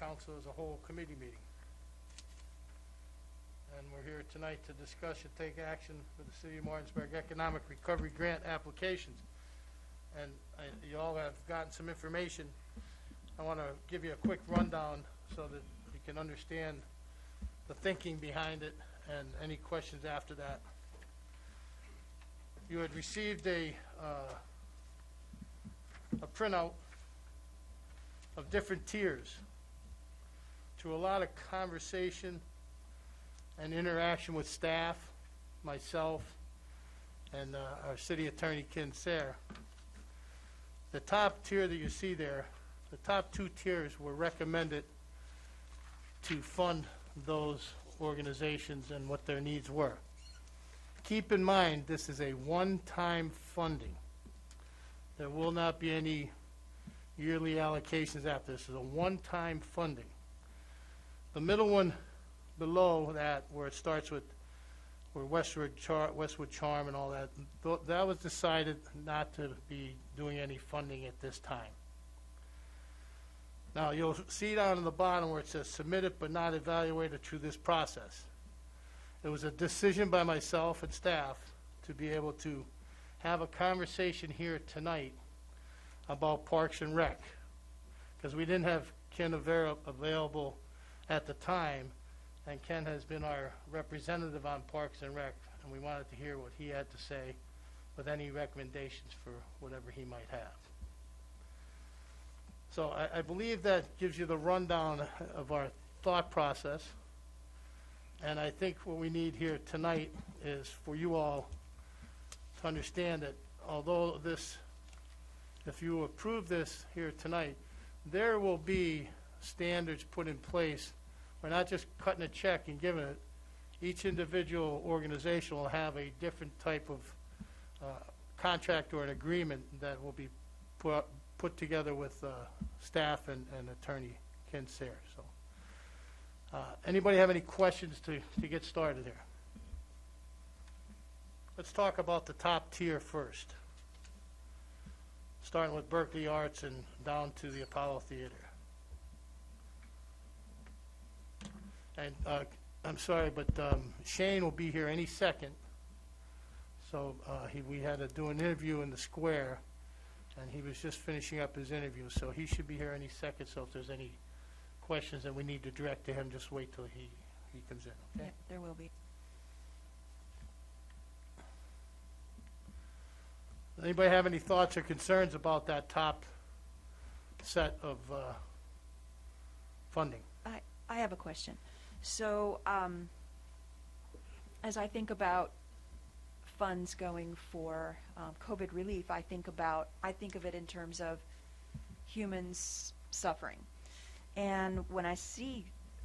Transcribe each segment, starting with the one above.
council as a whole committee meeting. And we're here tonight to discuss and take action for the City of Martinsburg Economic Recovery Grant applications. And you all have gotten some information. I want to give you a quick rundown so that you can understand the thinking behind it and any questions after that. You had received a printout of different tiers. Through a lot of conversation and interaction with staff, myself, and our city attorney, Ken Sayre, the top tier that you see there, the top two tiers were recommended to fund those organizations and what their needs were. Keep in mind, this is a one-time funding. There will not be any yearly allocations after this. This is a one-time funding. The middle one below that, where it starts with where Westwood Charm and all that, that was decided not to be doing any funding at this time. Now, you'll see down in the bottom where it says submitted but not evaluated through this process. It was a decision by myself and staff to be able to have a conversation here tonight about Parks and Rec, because we didn't have Ken available at the time, and Ken has been our representative on Parks and Rec, and we wanted to hear what he had to say with any recommendations for whatever he might have. So I believe that gives you the rundown of our thought process, and I think what we need here tonight is for you all to understand that although this, if you approve this here tonight, there will be standards put in place. We're not just cutting a check and giving it. Each individual organization will have a different type of contract or an agreement that will be put together with staff and attorney Ken Sayre. So, anybody have any questions to get started here? Let's talk about the top tier first, starting with Berkeley Arts and down to the Apollo Theater. And I'm sorry, but Shane will be here any second. So we had to do an interview in the square, and he was just finishing up his interview. So he should be here any second. So if there's any questions that we need to direct to him, just wait till he comes in, okay? Yep, there will be. Anybody have any thoughts or concerns about that top set of funding? I have a question. So, as I think about funds going for COVID relief, I think of it in terms of humans suffering. And when I see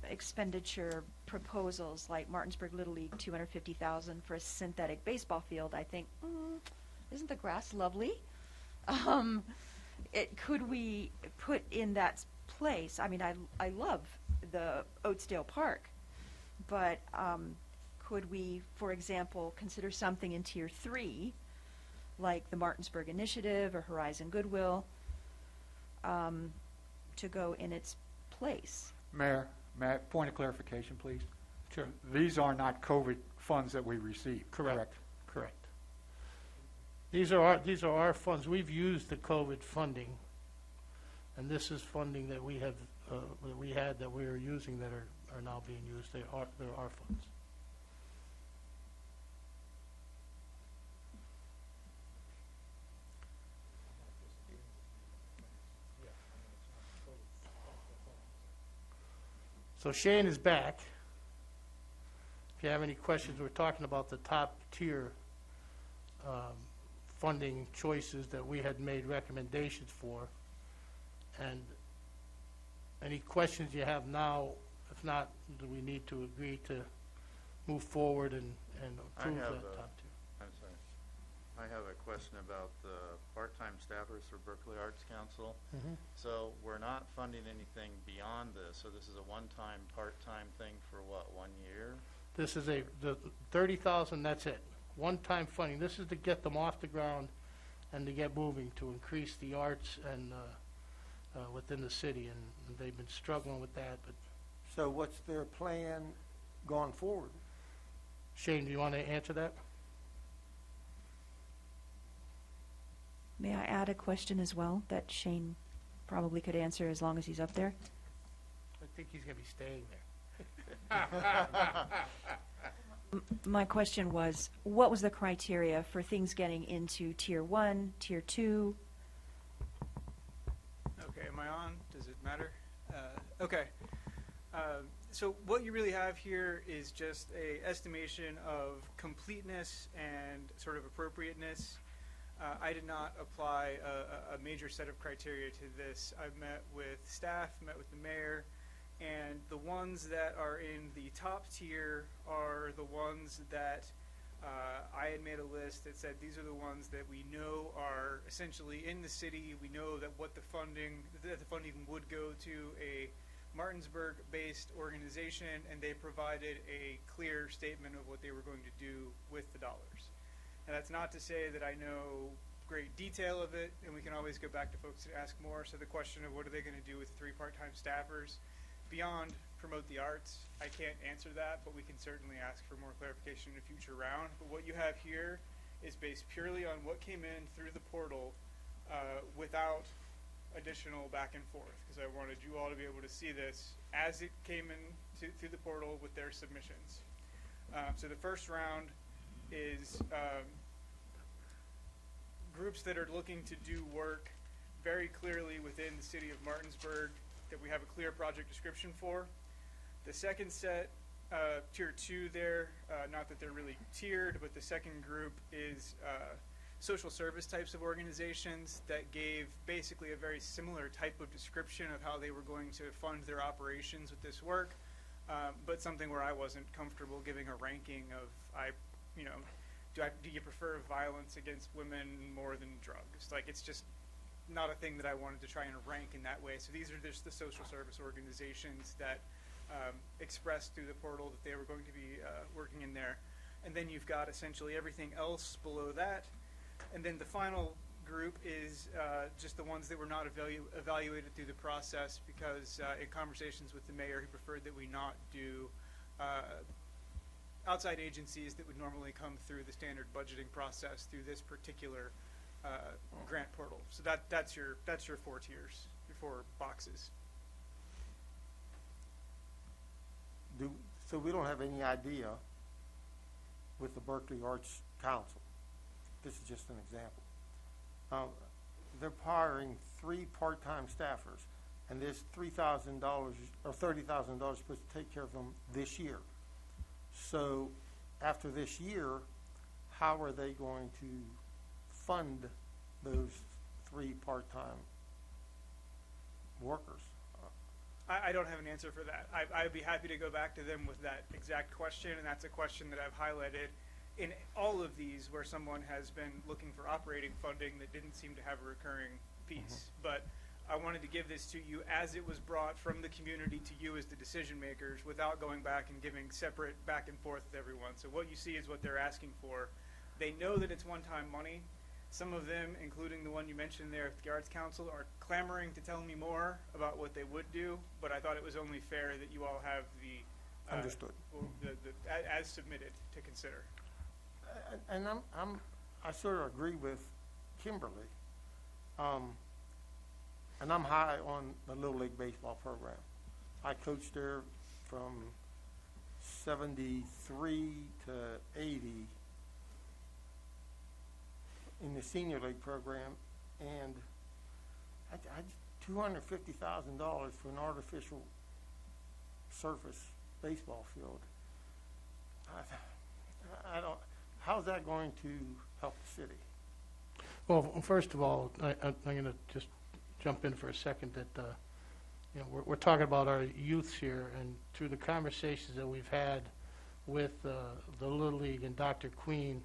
expenditure proposals like Martinsburg Little League, $250,000 for a synthetic baseball field, I think, isn't the grass lovely? Could we put in that place? I mean, I love the Oatsdale Park, but could we, for example, consider something in Tier 3, like the Martinsburg Initiative or Horizon Goodwill, to go in its place? Mayor, point of clarification, please. Sure. These are not COVID funds that we received. Correct. These are our funds. We've used the COVID funding, and this is funding that we have that we are using that are now being used. They're our funds. So Shane is back. If you have any questions, we're talking about the top tier funding choices that we had made recommendations for. And any questions you have now, if not, do we need to agree to move forward and approve that top tier? I'm sorry. I have a question about the part-time staffers for Berkeley Arts Council. Mm-hmm. So we're not funding anything beyond this. So this is a one-time, part-time thing for what, 1 year? This is the $30,000. That's it. One-time funding. This is to get them off the ground and to get moving, to increase the arts and within the city, and they've been struggling with that. But So what's their plan going forward? Shane, do you want to answer that? May I add a question as well that Shane probably could answer as long as he's up there? I think he's going to be staying there. My question was, what was the criteria for things getting into Tier 1, Tier 2? Okay, am I on? Does it matter? Okay. So what you really have here is just a estimation of completeness and sort of appropriateness. I did not apply a major set of criteria to this. I've met with staff, met with the mayor, and the ones that are in the top tier are the ones that I had made a list that said these are the ones that we know are essentially in the city. We know that the funding would go to a Martinsburg-based organization, and they provided a clear statement of what they were going to do with the dollars. And that's not to say that I know great detail of it, and we can always go back to folks to ask more. So the question of what are they going to do with 3 part-time staffers beyond promote the arts, I can't answer that, but we can certainly ask for more clarification in a future round. But what you have here is based purely on what came in through the portal without additional back and forth, because I wanted you all to be able to see this as it came in through the portal with their submissions. So the first round is groups that are looking to do work very clearly within the city of Martinsburg that we have a clear project description for. The second set, Tier 2 there, not that they're really tiered, but the second group is social service types of organizations that gave basically a very similar type of description of how they were going to fund their operations with this work, but something where I wasn't comfortable giving a ranking of, do you prefer violence against women more than drugs? Like, it's just not a thing that I wanted to try and rank in that way. So these are just the social service organizations that expressed through the portal that they were going to be working in there. And then you've got essentially everything else below that. And then the final group is just the ones that were not evaluated through the process, because in conversations with the mayor, he preferred that we not do outside agencies that would normally come through the standard budgeting process through this particular grant portal. So that's your 4 tiers, your 4 boxes. So we don't have any idea with the Berkeley Arts Council. This is just an example. They're hiring 3 part-time staffers, and this $3,000 or $30,000 supposed to take care of them this year. So after this year, how are they going to fund those 3 part-time workers? I don't have an answer for that. I'd be happy to go back to them with that exact question, and that's a question that I've highlighted in all of these where someone has been looking for operating funding that didn't seem to have a recurring piece. But I wanted to give this to you as it was brought from the community to you as the decision makers, without going back and giving separate back and forth with everyone. So what you see is what they're asking for. They know that it's one-time money. Some of them, including the one you mentioned there at the Arts Council, are clamoring to tell me more about what they would do, but I thought it was only fair that you all have the Understood. as submitted to consider. And I sort of agree with Kimberly. And I'm high on the Little League baseball program. I coached there from 73 to 80 in the senior league program, and $250,000 for an artificial surface baseball field. I don't. How's that going to help the city? Well, first of all, I'm going to just jump in for a second that, we're talking about our youths here, and through the conversations that we've had with the Little League and Dr. Queen,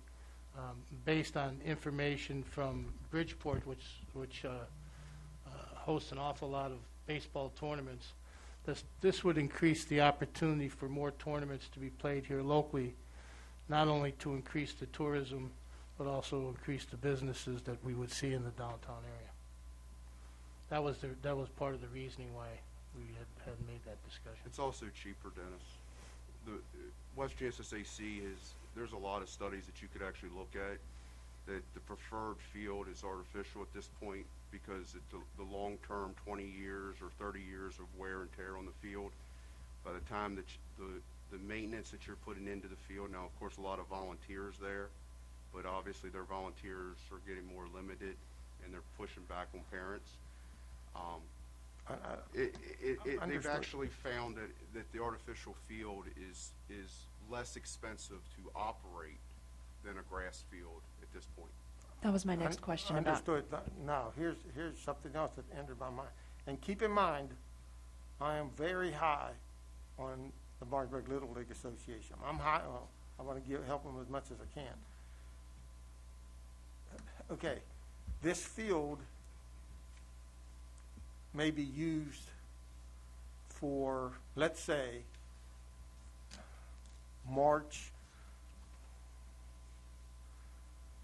based on information from Bridgeport, which hosts an awful lot of baseball tournaments, this would increase the opportunity for more tournaments to be played here locally, not only to increase the tourism, but also increase the businesses that we would see in the downtown area. That was part of the reasoning why we had made that discussion. It's also cheaper, Dennis. The West Kansas AC there's a lot of studies that you could actually look at that the preferred field is artificial at this point because the long-term 20 years or 30 years of wear and tear on the field, by the time that the maintenance that you're putting into the field, now of course a lot of volunteers there, but obviously their volunteers are getting more limited and they're pushing back on parents. They've Understood. actually found that the artificial field is less expensive to operate than a grass field at this point. That was my next question about. Understood. Now, here's something else that entered my mind. And keep in mind, I am very high on the Martinsburg Little League Association. I'm high, well, I want to help them as much as I can. Okay, this field may be used for, let's say, March.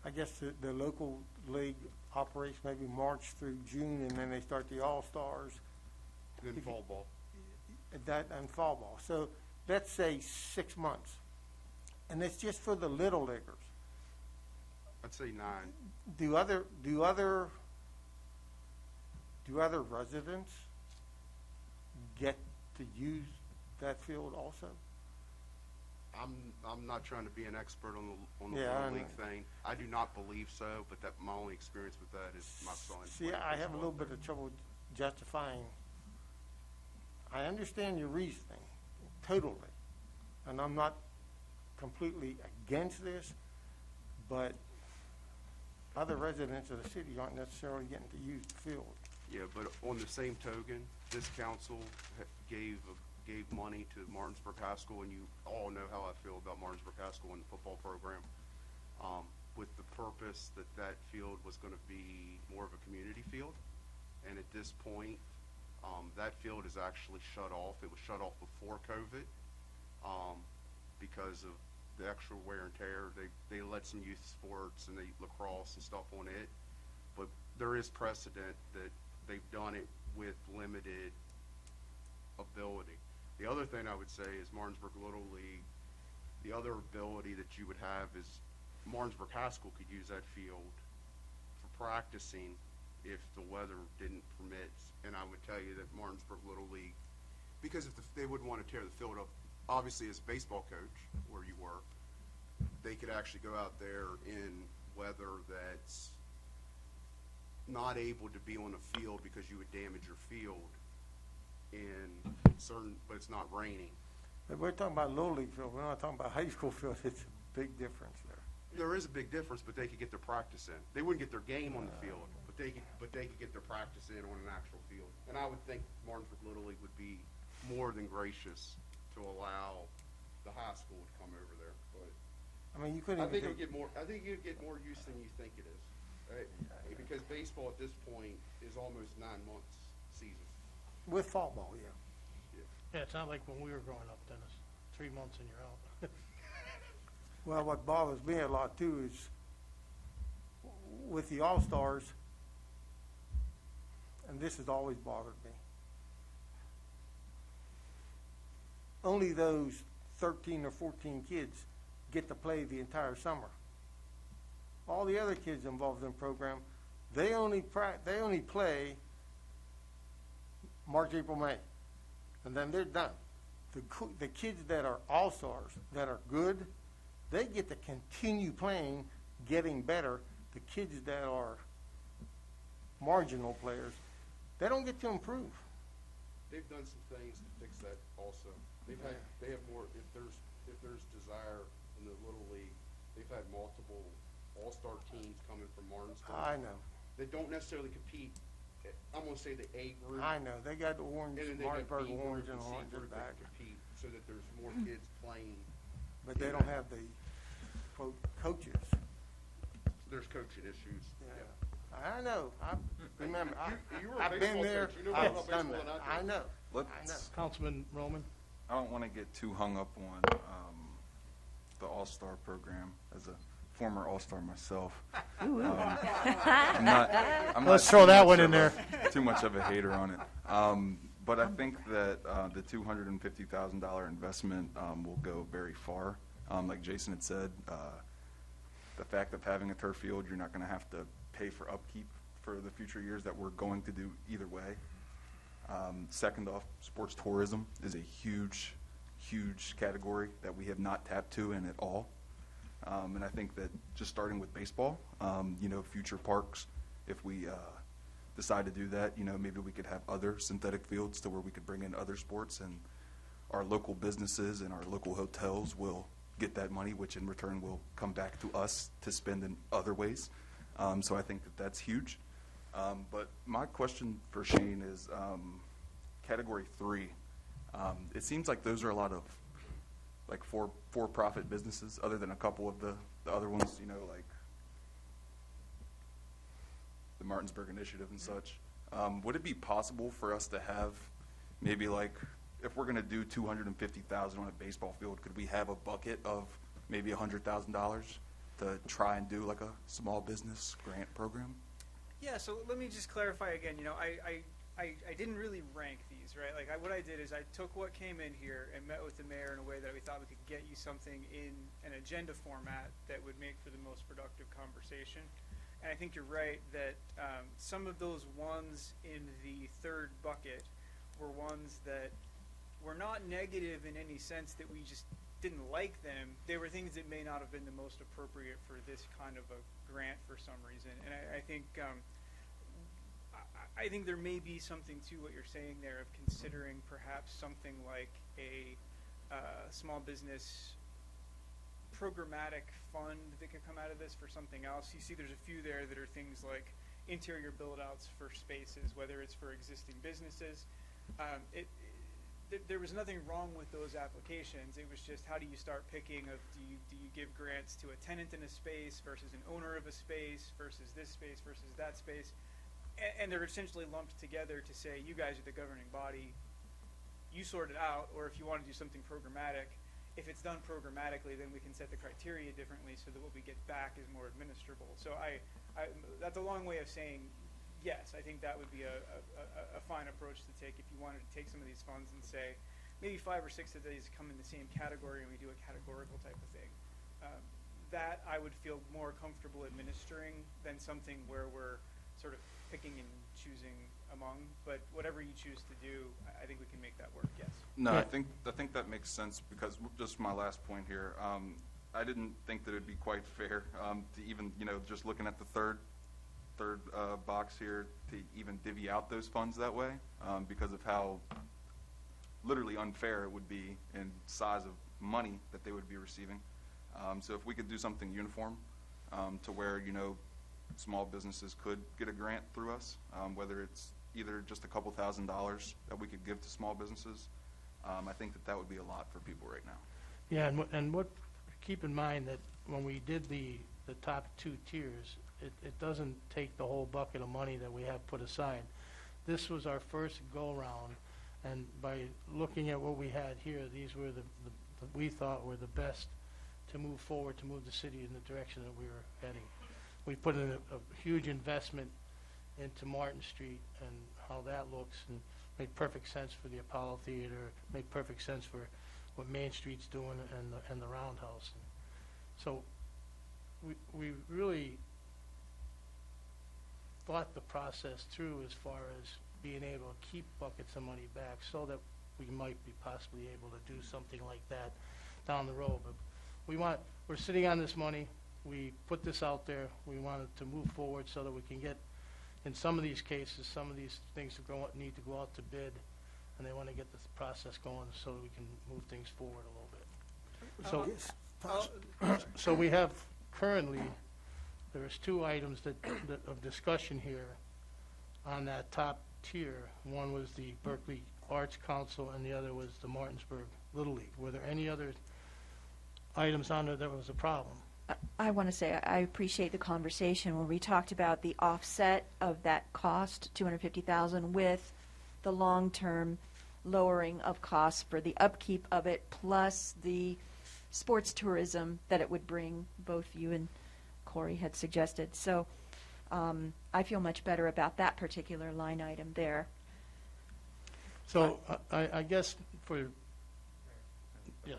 I guess the local league operates maybe March through June, and then they start the All-Stars, And then If you- fall ball. and fall ball. So let's say 6 months. And it's just for the little leaguers. I'd say 9. Do other residents get to use that field also? I'm not trying to be an expert on the Yeah, I Little League know. thing. I do not believe so, but my only experience with that is my son. See, I have a little bit of trouble justifying. I understand your reasoning, totally, and I'm not completely against this, but other residents of the city aren't necessarily getting to use the field. Yeah, but on the same token, this council gave money to Martinsburg High School, and you all know how I feel about Martinsburg High School and the football program, with the purpose that field was going to be more of a community field. And at this point, that field is actually shut off. It was shut off before COVID because of the extra wear and tear. They let some youth sports and lacrosse and stuff on it, but there is precedent that they've done it with limited ability. The other thing I would say is Martinsburg Little League, the other ability that you would have is Martinsburg High School could use that field for practicing if the weather didn't permit. And I would tell you that Martinsburg Little League, because if they wouldn't want to tear the field up, obviously as a baseball coach where you were, they could actually go out there in weather that's not able to be on the field because you would damage your field but it's not raining. But we're talking about Little League field, we're not talking about high school field. It's a big difference there. There is a big difference, but they could get their practice in. They wouldn't get their game on the field, but they could get their practice in on an actual field. And I would think Martinsburg Little League would be more than gracious to allow the high school to come over there. But I mean, you couldn't I think even it would get more. I think you'd get more use than you think it is, right? Because baseball at this point is almost 9 months season. with fall ball, yeah. Yeah, it's not like when we were growing up, Dennis. 3 months and you're out. Well, what bothers me a lot too is with the All-Stars, and this has always bothered me, only those 13 or 14 kids get to play the entire summer. All the other kids involved in the program, they only play March, April, May, and then they're done. The kids that are all-stars, that are good, they get to continue playing, getting better. The kids that are marginal players, they don't get to improve. They've done some things to fix that also. They have more, if there's desire in the Little League, they've had multiple all-star teams coming from Martinsburg. I know, They don't necessarily compete, I'm gonna say the A group. I know. They got the orange, And then they got Martinsburg B group orange and C orange group and that back, compete, so that there's more kids playing. but they don't have the, quote, coaches. There's coaching issues. Yeah. I know, I remember, You were a I've been baseball there, coach. You know more I've about done baseball that, than I I do. know. Let's, Councilman Roman? I don't want to get too hung up on the All-Star program as a former All-Star myself. Ooh, ooh. I'm not Let's throw too that much one of in there. Too much of a hater on it. But I think that the $250,000 investment will go very far. Like Jason had said, the fact of having a turf field, you're not going to have to pay for upkeep for the future years that we're going to do either way. Second off, sports tourism is a huge, huge category that we have not tapped to in at all. And I think that just starting with baseball, future parks, if we decide to do that, maybe we could have other synthetic fields to where we could bring in other sports, and our local businesses and our local hotels will get that money, which in return will come back to us to spend in other ways. So I think that that's huge. But my question for Shane is Category 3. It seems like those are a lot of like for-profit businesses, other than a couple of the other ones, like the Martinsburg Initiative and such. Would it be possible for us to have maybe like, if we're going to do $250,000 on a baseball field, could we have a bucket of maybe $100,000 to try and do like a small business grant program? Yeah, so let me just clarify again. I didn't really rank these, right? Like, what I did is I took what came in here and met with the mayor in a way that we thought we could get you something in an agenda format that would make for the most productive conversation. And I think you're right that some of those ones in the third bucket were ones that were not negative in any sense that we just didn't like them. They were things that may not have been the most appropriate for this kind of a grant for some reason. And I think I think there may be something to what you're saying there of considering perhaps something like a small business programmatic fund that could come out of this for something else. You see there's a few there that are things like interior build-outs for spaces, whether it's for existing businesses. There was nothing wrong with those applications. It was just, how do you start picking of, do you give grants to a tenant in a space versus an owner of a space versus this space versus that space? And they're essentially lumped together to say, you guys are the governing body, you sort it out, or if you want to do something programmatic, if it's done programmatically, then we can set the criteria differently so that what we get back is more administrable. So that's a long way of saying, yes, I think that would be a fine approach to take if you wanted to take some of these funds and say, maybe 5 or 6 of these come in the same category and we do a categorical type of thing. That I would feel more comfortable administering than something where we're sort of picking and choosing among, but whatever you choose to do, I think we can make that work, yes. No, Yeah. I think that makes sense, because just my last point here, I didn't think that it'd be quite fair to even, just looking at the third box here, to even divvy out those funds that way, because of how literally unfair it would be in size of money that they would be receiving. So if we could do something uniform to where, small businesses could get a grant through us, whether it's either just a couple $1,000s that we could give to small businesses, I think that would be a lot for people right now. Yeah, and keep in mind that when we did the top 2 tiers, it doesn't take the whole bucket of money that we have put aside. This was our first go-around, and by looking at what we had here, these were the we thought were the best to move forward, to move the city in the direction that we were heading. We put in a huge investment into Martin Street and how that looks, and made perfect sense for the Apollo Theater, made perfect sense for what Main Street's doing and the Roundhouse. So we really thought the process through as far as being able to keep buckets of money back so that we might be possibly able to do something like that down the road. But we're sitting on this money. We put this out there. We wanted to move forward so that we can get, in some of these cases, some of these things need to go out to bid, and they want to get this process going so that we can move things forward a little bit. So we have currently, there's 2 items that of discussion here on that top tier. One was the Berkeley Arts Council, and the other was the Martinsburg Little League. Were there any other items on there that was a problem? I want to say I appreciate the conversation when we talked about the offset of that cost, $250,000, with the long-term lowering of costs for the upkeep of it, plus the sports tourism that it would bring. Both you and Corey had suggested. So I feel much better about that particular line item there. So I guess for, yes,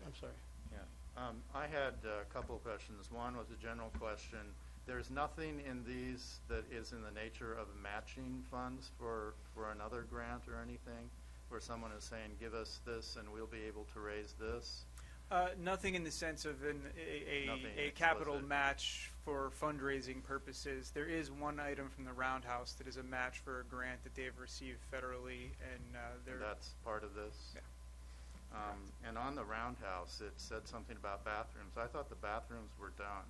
I'm sorry. Yeah. I had a couple of questions. One was a general question. There's nothing in these that is in the nature of matching funds for another grant or anything, where someone is saying, give us this and we'll be able to raise this? Nothing in the sense of Nothing a capital explicit. match for fundraising purposes. There is one item from the Roundhouse that is a match for a grant that they've received federally, and they're That's part of this? Yeah. And on the Roundhouse, it said something about bathrooms. I thought the bathrooms were done.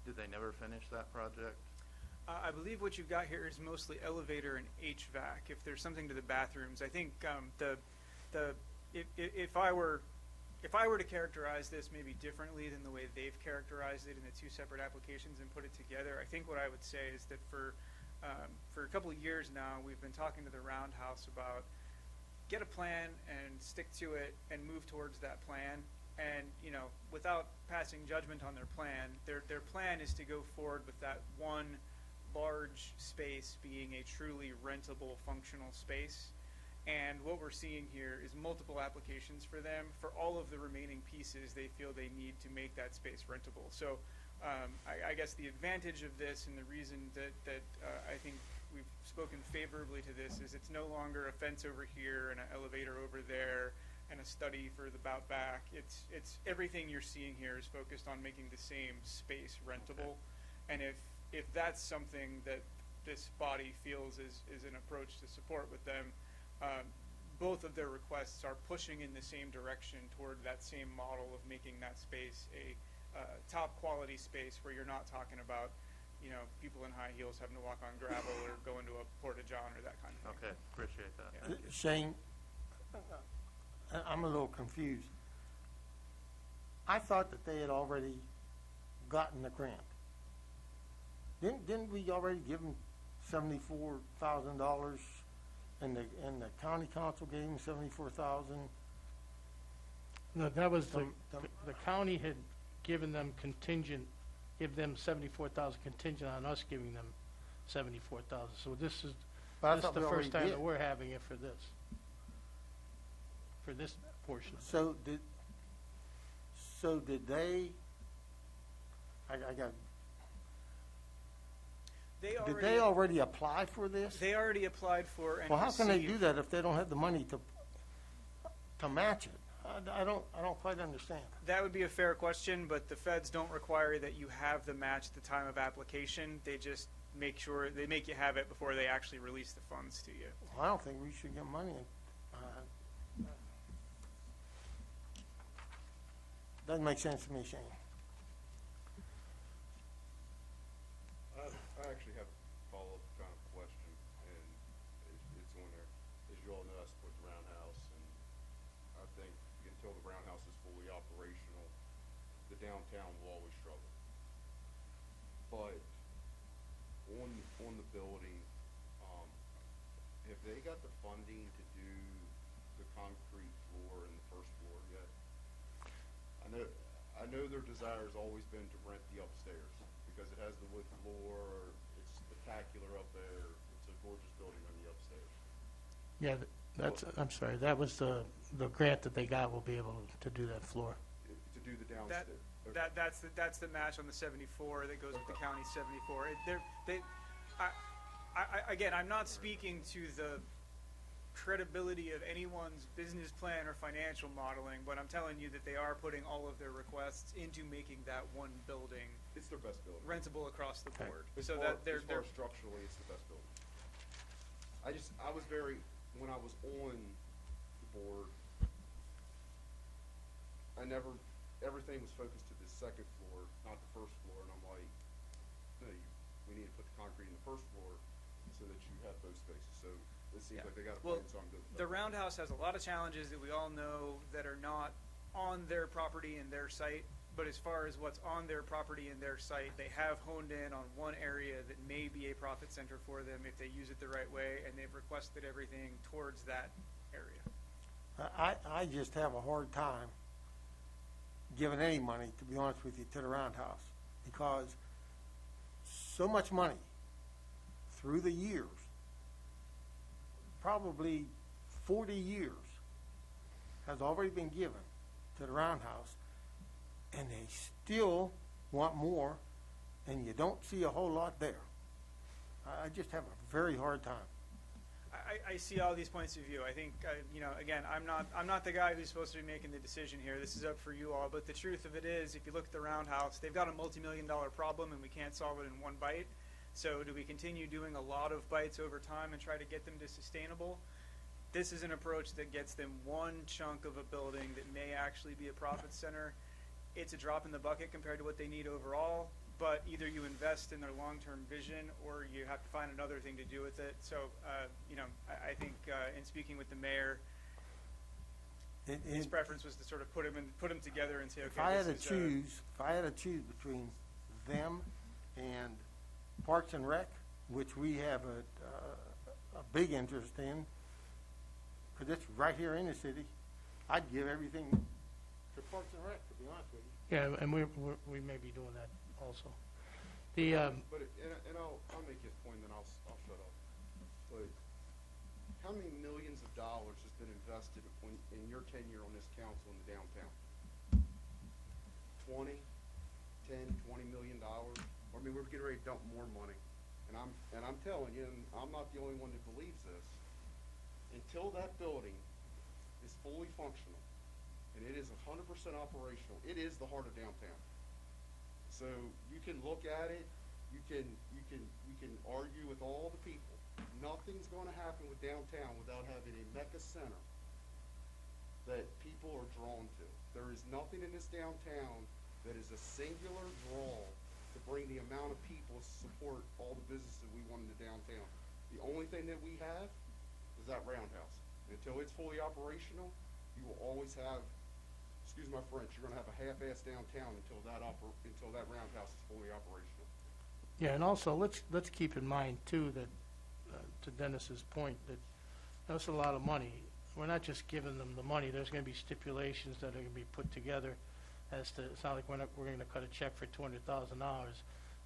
Did they never finish that project? I believe what you've got here is mostly elevator and HVAC. If there's something to the bathrooms, I think if I were to characterize this maybe differently than the way they've characterized it in the two separate applications and put it together, I think what I would say is that for a couple of years now, we've been talking to the Roundhouse about get a plan and stick to it and move towards that plan. And, you know, without passing judgment on their plan, their plan is to go forward with that one large space being a truly rentable, functional space. And what we're seeing here is multiple applications for them. For all of the remaining pieces, they feel they need to make that space rentable. So I guess the advantage of this and the reason that I think we've spoken favorably to this is it's no longer a fence over here and an elevator over there and a study for the bout back. It's everything you're seeing here is focused on making the same space rentable. And if that's something that this body feels is an approach to support with them, both of their requests are pushing in the same direction toward that same model of making that space a top quality space where you're not talking about, you know, people in high heels having to walk on gravel or go into a porta-john or that kind of thing. Okay, appreciate that. Yeah. Thank you. Shane, I'm a little confused. I thought that they had already gotten the grant. Didn't we already give them $74,000 and the county council gave them $74,000? No, that was The- the county had given them give them 74,000 contingent on us giving them 74,000. So this is But I the thought we first already time did. that we're having it for this portion. So did they? Did they already apply for this? They already applied for and Well, how can they do received- that if they don't have the money to match it? I don't quite understand. That would be a fair question, but the feds don't require that you have the match at the time of application. They just make sure they make you have it before they actually release the funds to you. Well, I don't think we should get money. Doesn't make sense to me, Shane. I actually have a follow-up kind of question, and it's on there. As you all know, I support the Roundhouse, and I think until the Roundhouse is fully operational, the downtown will always struggle. But on the building, have they got the funding to do the concrete floor in the first floor yet? I know their desire has always been to rent the upstairs because it has the wood floor, it's spectacular up there, it's a gorgeous building on the upstairs. Yeah, I'm sorry, that was the grant that they got will be able to do that floor. To do the downstairs. That's the match on the 74 that goes with the county 74. Again, I'm not speaking to the credibility of anyone's business plan or financial modeling, but I'm telling you that they are putting all of their requests into making that one building It's their best building. rentable across the board. As So far, that they're as far as structurally, it's the best building. When I was on the board, everything was focused to the second floor, not the first floor, and I'm like, no, we need to put the concrete in the first floor so that you have both spaces, so it seems Yeah. like they got a Well, plan, so I'm good with the that. Roundhouse has a lot of challenges that we all know that are not on their property and their site. But as far as what's on their property and their site, they have honed in on one area that may be a profit center for them if they use it the right way, and they've requested everything towards that area. I just have a hard time giving any money, to be honest with you, to the Roundhouse because so much money through the years, probably 40 years, has already been given to the Roundhouse, and they still want more, and you don't see a whole lot there. I just have a very hard time. I see all these points of view. I think, again, I'm not the guy who's supposed to be making the decision here. This is up for you all. But the truth of it is, if you look at the Roundhouse, they've got a multi-million-dollar problem, and we can't solve it in one bite. So do we continue doing a lot of bites over time and try to get them to sustainable? This is an approach that gets them one chunk of a building that may actually be a profit center. It's a drop in the bucket compared to what they need overall, but either you invest in their long-term vision or you have to find another thing to do with it. So, I think in speaking with the mayor, his preference was to sort of put them together and say, okay, If I had this to is, choose between them and Parks and Rec, which we have a big interest in, because it's right here in the city, I'd give everything to Parks and Rec, to be honest with you. Yeah, and we may be doing that also. But, and I'll make his point, then I'll shut up. But how many millions of dollars has been invested in your tenure on this council in the downtown? 20 million dollars? I mean, we're getting ready to dump more money. And I'm telling you, and I'm not the only one that believes this, until that building is fully functional, and it is 100% operational, it is the heart of downtown. So you can look at it, you can argue with all the people. Nothing's going to happen with downtown without having a mecca center that people are drawn to. There is nothing in this downtown that is a singular draw to bring the amount of people to support all the businesses we want in the downtown. The only thing that we have is that Roundhouse. And until it's fully operational, you will always have, excuse my French, you're going to have a half-assed downtown until that Roundhouse is fully operational. Yeah, and also, let's keep in mind, too, that, to Dennis's point, that that's a lot of money. We're not just giving them the money. There's going to be stipulations that are going to be put together as to, it's not like we're going to cut a check for $200,000.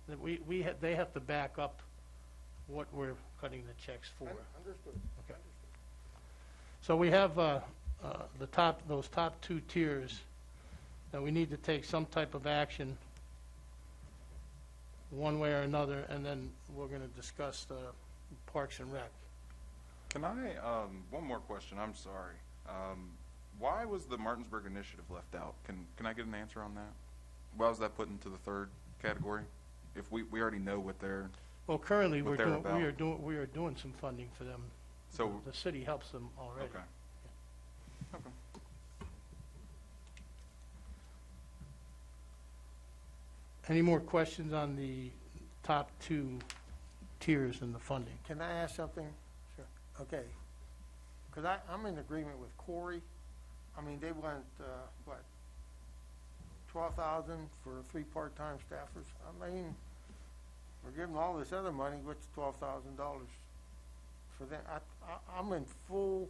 That they have to back up what we're cutting the checks for. Understood. Okay. So we have those top two tiers, that we need to take some type of action one way or another, and then we're going to discuss the Parks and Rec. Can I, one more question, I'm sorry. Why was the Martinsburg initiative left out? Can I get an answer on that? Why was that put into the third category? If we already know what they're, Well, currently, What we they're are about. doing some funding for them. so, The city helps them already. okay. Okay. Any more questions on the top two tiers in the funding? Can I ask something? Sure. Okay. Because I'm in agreement with Corey. I mean, they want, what, 12,000 for 3 part-time staffers? I mean, we're giving all this other money, what's $12,000 for them? I'm in full,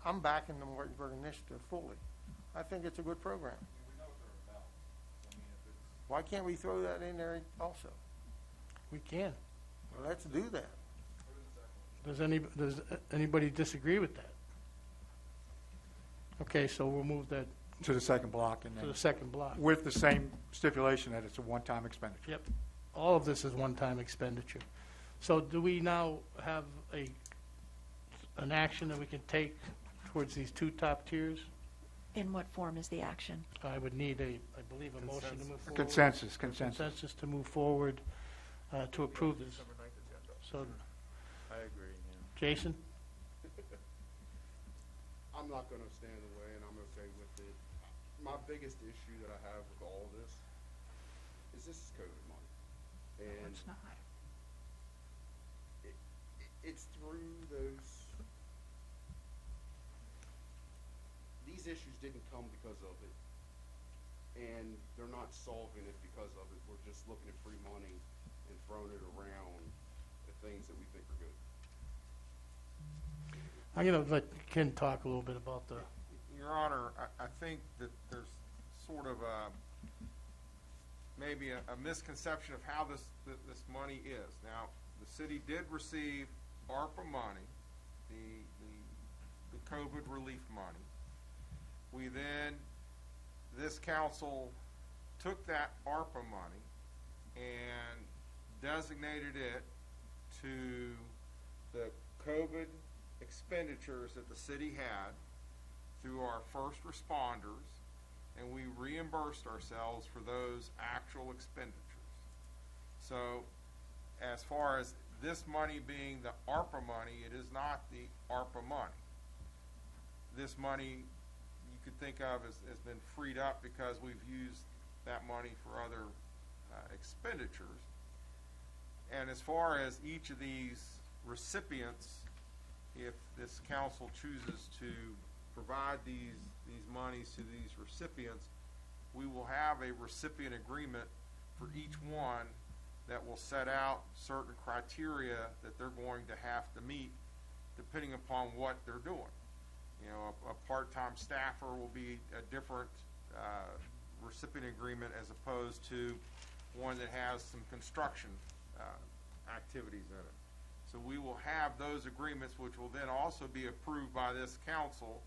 I'm backing the Martinsburg Initiative fully. I think it's a good program. Why can't we throw that in there also? We can. Well, let's do that. Does anybody disagree with that? Okay, so we'll move that To the second block and to then the second block. with the same stipulation that it's a one-time expenditure. Yep. All of this is one-time expenditure. So do we now have an action that we can take towards these two top tiers? In what form is the action? I would need I believe, a motion to move forward. Consensus. Consensus to move forward, to approve this. So, I agree, yeah. Jason? I'm not gonna stand in the way, and I'm okay with it. My biggest issue that I have with all this is COVID money. And It's not. it's through these issues didn't come because of it, and they're not solving it because of it. We're just looking at free money and throwing it around at things that we think are good. I'm going to let Ken talk a little bit about the, Your Honor, I think that there's sort of maybe a misconception of how this money is. Now, the city did receive ARPA money, the COVID relief money. We then, this council took that ARPA money and designated it to the COVID expenditures that the city had through our first responders, and we reimbursed ourselves for those actual expenditures. So, as far as this money being the ARPA money, it is not the ARPA money. This money you could think of as been freed up because we've used that money for other expenditures. And as far as each of these recipients, if this council chooses to provide these monies to these recipients, we will have a recipient agreement for each one that will set out certain criteria that they're going to have to meet depending upon what they're doing. You know, a part-time staffer will be a different recipient agreement as opposed to one that has some construction activities in it. So we will have those agreements, which will then also be approved by this council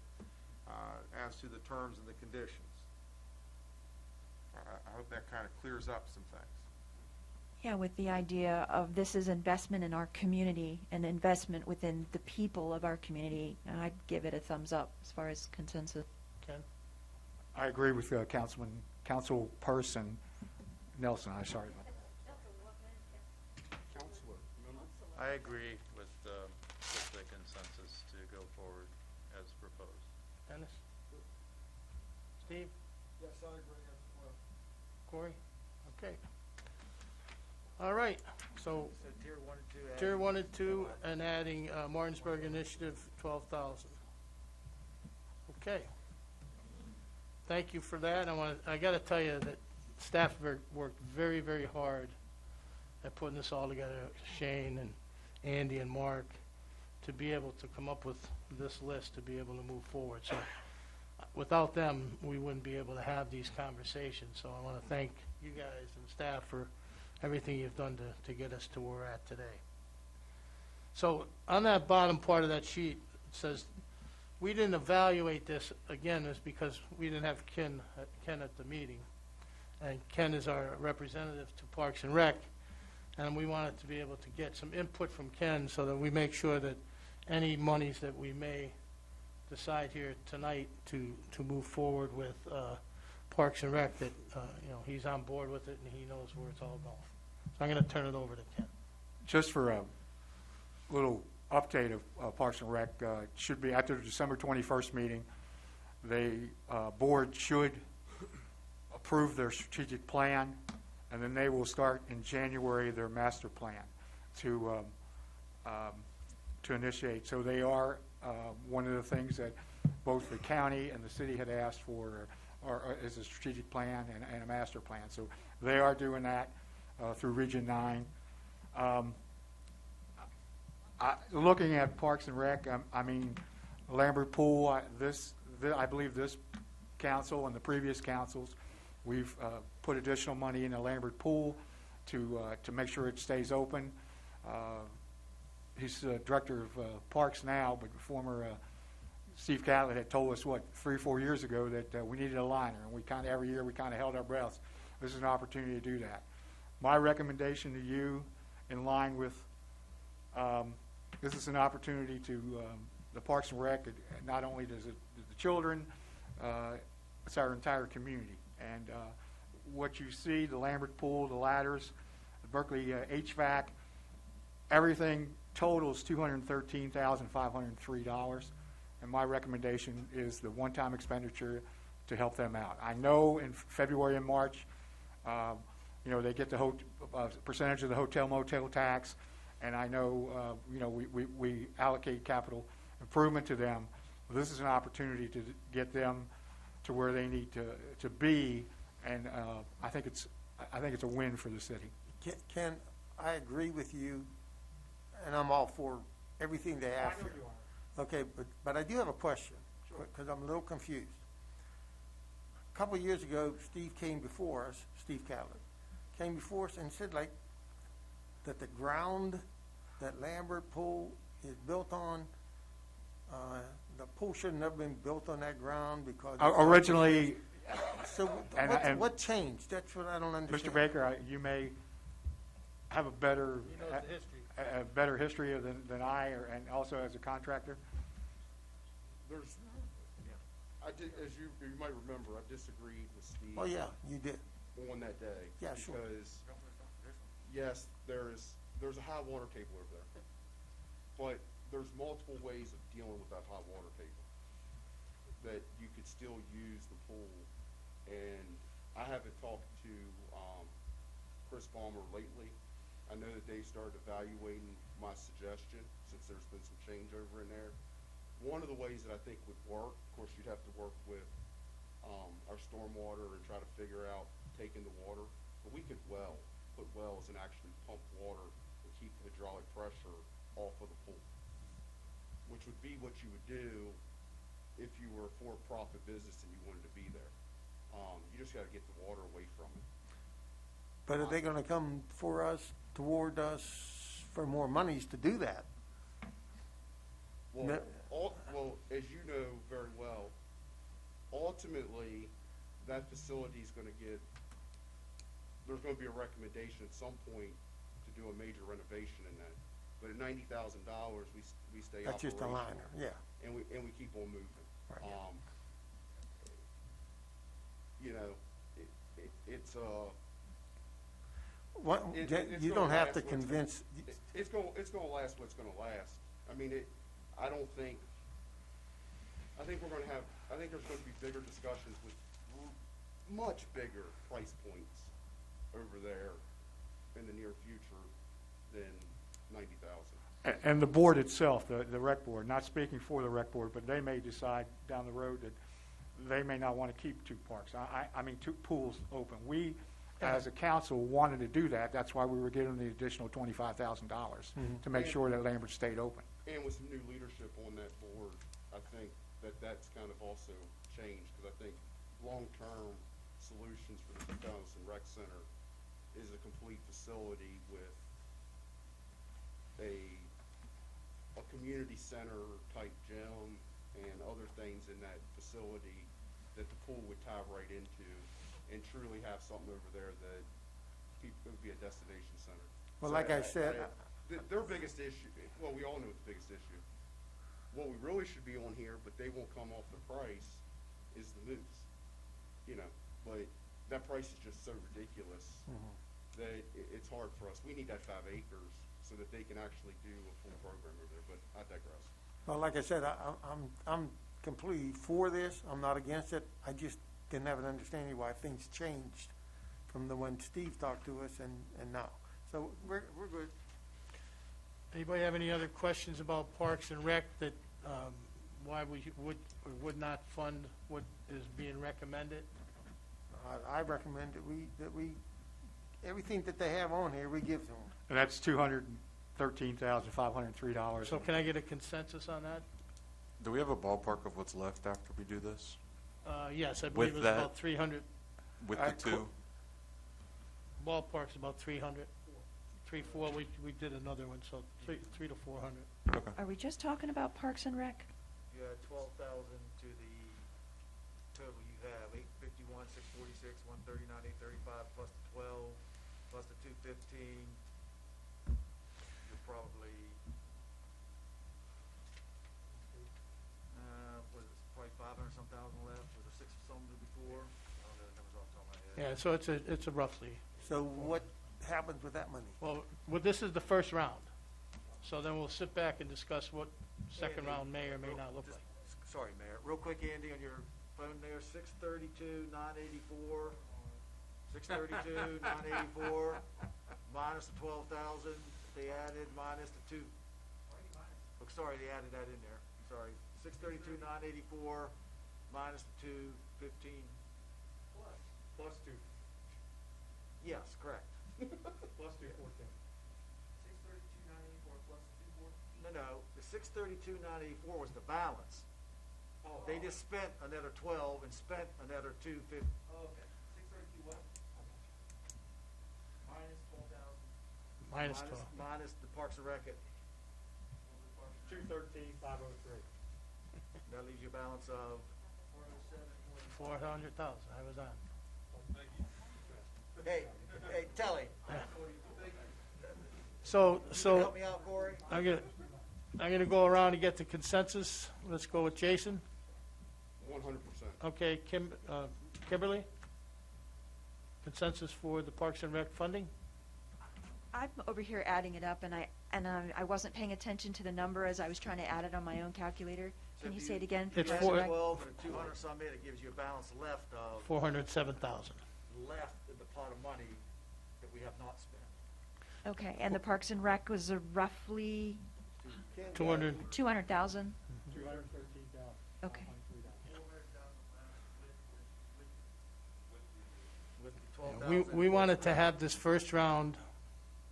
as to the terms and the conditions. I hope that kind of clears up some things. Yeah, with the idea of this is investment in our community, an investment within the people of our community, I'd give it a thumbs up as far as consensus. Ken? I agree with Councilperson Nelson. I'm sorry about that. I agree with the consensus to go forward as proposed. Dennis? Steve? Yes, I agree. Corey? Okay. All right, so So tier 1 and 2. tier 1 and 2 and adding Martinsburg Initiative, 12,000. Okay. Thank you for that. I got to tell you that staff worked very, very hard at putting this all together. Shane and Andy and Mark, to be able to come up with this list to be able to move forward. So without them, we wouldn't be able to have these conversations. So I want to thank you guys and staff for everything you've done to get us to where we're at today. So on that bottom part of that sheet, it says, we didn't evaluate this, again, is because we didn't have Ken at the meeting. And Ken is our representative to Parks and Rec. And we wanted to be able to get some input from Ken so that we make sure that any monies that we may decide here tonight to move forward with Parks and Rec, that he's on board with it and he knows where it's all going. So I'm going to turn it over to Ken. Just for a little update of Parks and Rec, should be after the December 21st meeting, the board should approve their strategic plan, and then they will start in January their master plan to initiate. So they are one of the things that both the county and the city had asked for is a strategic plan and a master plan. So they are doing that through Region 9. Looking at Parks and Rec, I mean, Lambert Pool, I believe this council and the previous councils, we've put additional money in the Lambert Pool to make sure it stays open. He's the director of Parks now, but former Steve Catlett had told us, 3 or 4 years ago that we needed a liner, and every year we held our breaths. This is an opportunity to do that. My recommendation to you, in line with, this is an opportunity to the Parks and Rec, not only does it the children, it's our entire community. And what you see, the Lambert Pool, the ladders, the Berkeley HVAC, everything totals $213,503. And my recommendation is the one-time expenditure to help them out. I know in February and March, they get the percentage of the hotel motel tax, and I know we allocate capital improvement to them. This is an opportunity to get them to where they need to be, and I think it's a win for the city. Ken, I agree with you, and I'm all for everything they ask for. Okay, but I do have a question, because I'm a little confused. A couple of years ago, Steve came before us, Steve Catlett, came before us and said like that the ground that Lambert Pool is built on, the pool should have never been built on that ground because. Originally, So and- what changed? That's what I don't understand. Mr. Baker, you may have a better, He knows the history. a better history than I, and also as a contractor. There's, as you might remember, I disagreed with Steve. Oh, yeah, you did. On that day. Yeah, sure. Because, yes, there's a high water table over there. But there's multiple ways of dealing with that high water table. That you could still use the pool. And I haven't talked to, Chris Ballmer lately. I know that they started evaluating my suggestion, since there's been some changeover in there. One of the ways that I think would work, of course, you'd have to work with, our stormwater and try to figure out taking the water, but we could put wells and actually pump water and keep the hydraulic pressure off of the pool. Which would be what you would do if you were a for-profit business and you wanted to be there. You just gotta get the water away from it. But are they gonna come toward us for more monies to do that? Well, No. well, as you know very well, ultimately, that facility's gonna there's gonna be a recommendation at some point to do a major renovation in that. But at $90,000, we stay That's just a operational. liner, yeah. And we keep on moving. Right. You know, it's What, it's you gonna don't have last to what's convince, it's gonna last what's gonna last. I mean, I think there's gonna be bigger discussions with much bigger price points over there in the near future than 90,000. And the board itself, the rec board, not speaking for the rec board, but they may decide down the road that they may not want to keep two parks, I mean, two pools open. We, as a council, wanted to do that. That's why we were given the additional $25,000 to make sure that Lambert stayed open. And with some new leadership on that board, I think that's kind of also changed, because I think long-term solutions for the Donaldson Rec Center is a complete facility with a community center type gym and other things in that facility that the pool would tie right into, and truly have something over there that it would be a destination center. well, So like I said, their biggest issue, well, we all know what the biggest issue. What we really should be on here, but they won't come off the price, is the moose. You know, but that price is just so ridiculous that it's hard for us. We need that 5 acres so that they can actually do a full program over there, but I digress. well, like I said, I'm completely for this. I'm not against it. I just didn't have an understanding why things changed from the when Steve talked to us and now. So we're good. Anybody have any other questions about Parks and Rec that, why we would or would not fund what is being recommended? I recommend that we, everything that they have on here, we give to them. And that's $213,503. So can I get a consensus on that? Do we have a ballpark of what's left after we do this? Yes, I believe With it's that- about 300, With the two? ballpark's about 300. 3, 4, we did another one, so 3 to 400. Okay. Are we just talking about Parks and Rec? You add 12,000 to the total you have, 851, 646, 139, 835, plus the 12, plus the 215. You're probably, what is it, probably 500 some thousand left, was there 6 something before? I don't know the numbers off the top of my head. Yeah, so it's a roughly. So what happens with that money? Well, this is the first round. So then we'll sit back and discuss what second Andy, round may or may not look just- like. Sorry, Mayor, real quick, Andy, on your phone there, 632,984, 632,984, minus the 12,000 they added, minus the 2. Oh, sorry, they added that in there, sorry. 632,984, minus the 215. Plus 2. Yes, correct. Plus 214. 632,984 plus 214? No, the 632,984 was the balance. They just spent another 12 and spent another 250. Okay, 632 what? Minus 12. Minus the Parks and Rec at, 213,503. that leaves you a balance of, 400,000, I was on. hey, Telly, So, you so. can help me out, Corey? I'm gonna go around and get the consensus. Let's go with Jason. 100%. Okay, Kimberly? Consensus for the Parks and Rec funding? I'm over here adding it up, and I wasn't paying attention to the number as I was trying to add it on my own calculator. Can you say it again? It's Add four- 12 and 200 some in, it gives you a balance left of, 407,000. left in the pot of money that we have not spent. Okay, and the Parks and Rec was a roughly 200, 200,000? 213,000. Okay. With the 12,000. We wanted to have this first round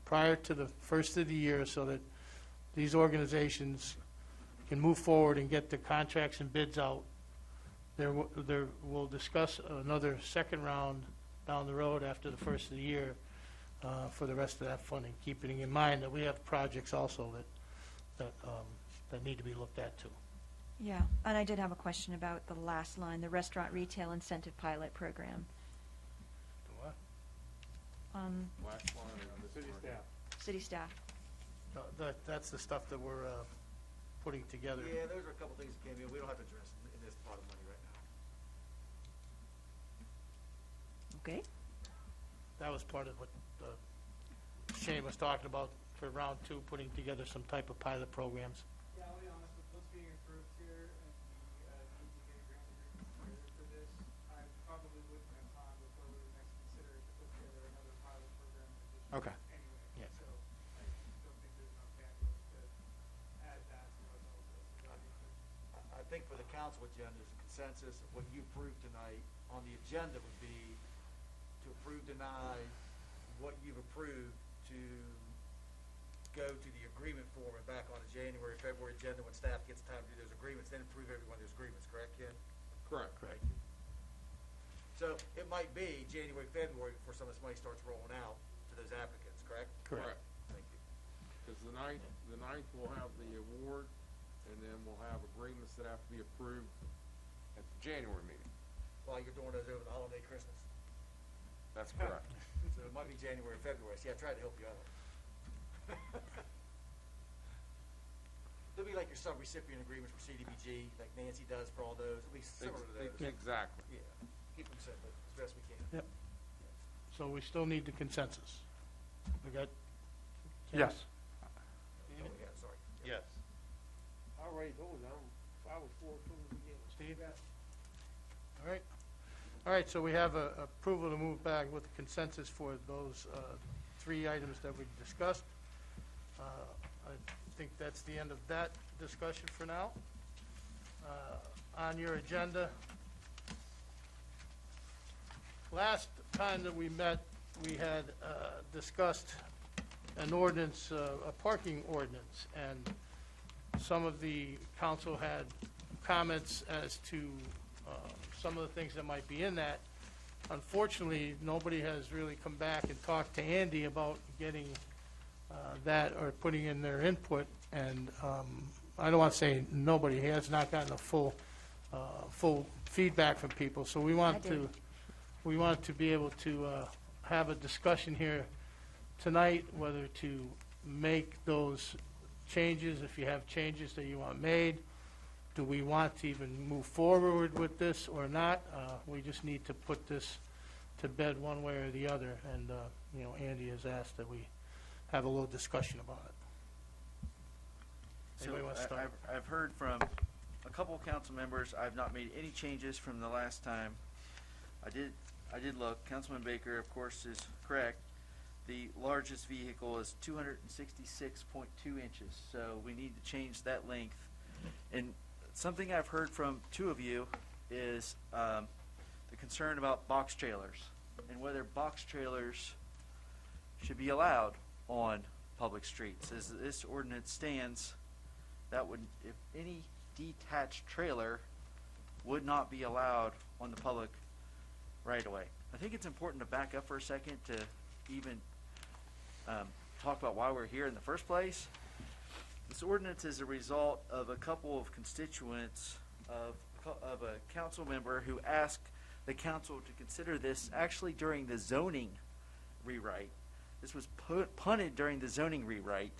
prior to the first of the year so that these organizations can move forward and get the contracts and bids out. We'll discuss another second round down the road after the first of the year for the rest of that funding, keeping in mind that we have projects also that need to be looked at too. Yeah, and I did have a question about the last line, the Restaurant Retail Incentive Pilot Program. Last line of the city staff. City staff. That's the stuff that we're putting together. Yeah, those are a couple things that came in, we don't have to address in this pot of money right now. Okay. That was part of what Shane was talking about for round two, putting together some type of pilot programs. Yeah, I'll be honest, with what's being approved here and the need to get a grant agreement together for this, I probably wouldn't have time before we would next consider to put together another pilot program in addition Okay. anyway. Yeah. So I don't think there's enough bandwidth to add that to what's also. I think for the council agenda, there's a consensus of what you approved tonight on the agenda would be to approve, deny what you've approved to go to the agreement form and back on a January, February agenda when staff gets time to do those agreements, then approve every one of those agreements, correct, Ken? Correct. Correct. So it might be January, February before some of this money starts rolling out to those applicants, correct? Correct. Thank you. Because the ninth we'll have the award, and then we'll have agreements that have to be approved at the January meeting. While you're doing those over the holiday, Christmas. That's correct. So it might be January, February. See, I tried to help you out. There'll be like your sub-recipient agreements for CDBG, like Nancy does for all those, at least similar to those. Exactly. Yeah, keep them simple as best we can. Yep. So we still need the consensus. We got? Yes. Oh, yeah, sorry. Yes. I already told you, I was for it from the beginning. Steve? All right. All right, so we have approval to move back with consensus for those three items that we discussed. I think that's the end of that discussion for now. On your agenda, last time that we met, we had discussed an ordinance, a parking ordinance, and some of the council had comments as to some of the things that might be in that. Unfortunately, nobody has really come back and talked to Andy about getting that or putting in their input, and I don't want to say nobody, he has not gotten a full feedback from people, so we want I did. to be able to have a discussion here tonight, whether to make those changes, if you have changes that you want made. Do we want to even move forward with this or not? We just need to put this to bed one way or the other, and, Andy has asked that we have a little discussion about it. So Anybody want to start? I've heard from a couple of council members. I've not made any changes from the last time. I did look. Councilman Baker, of course, is correct. The largest vehicle is 266.2 inches, so we need to change that length. And something I've heard from two of you is the concern about box trailers and whether box trailers should be allowed on public streets. As this ordinance stands, that would, if any detached trailer would not be allowed on the public right away. I think it's important to back up for a second to even talk about why we're here in the first place. This ordinance is a result of a couple of constituents of a council member who asked the council to consider this actually during the zoning rewrite. This was punted during the zoning rewrite.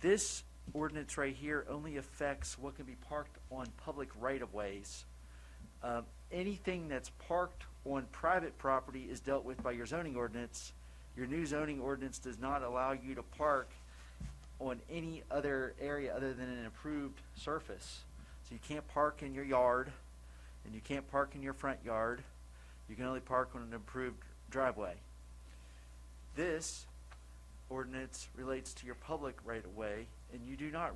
This ordinance right here only affects what can be parked on public right-of-ways. Anything that's parked on private property is dealt with by your zoning ordinance. Your new zoning ordinance does not allow you to park on any other area other than an approved surface. So you can't park in your yard, and you can't park in your front yard. You can only park on an approved driveway. This ordinance relates to your public right-of-way, and you do not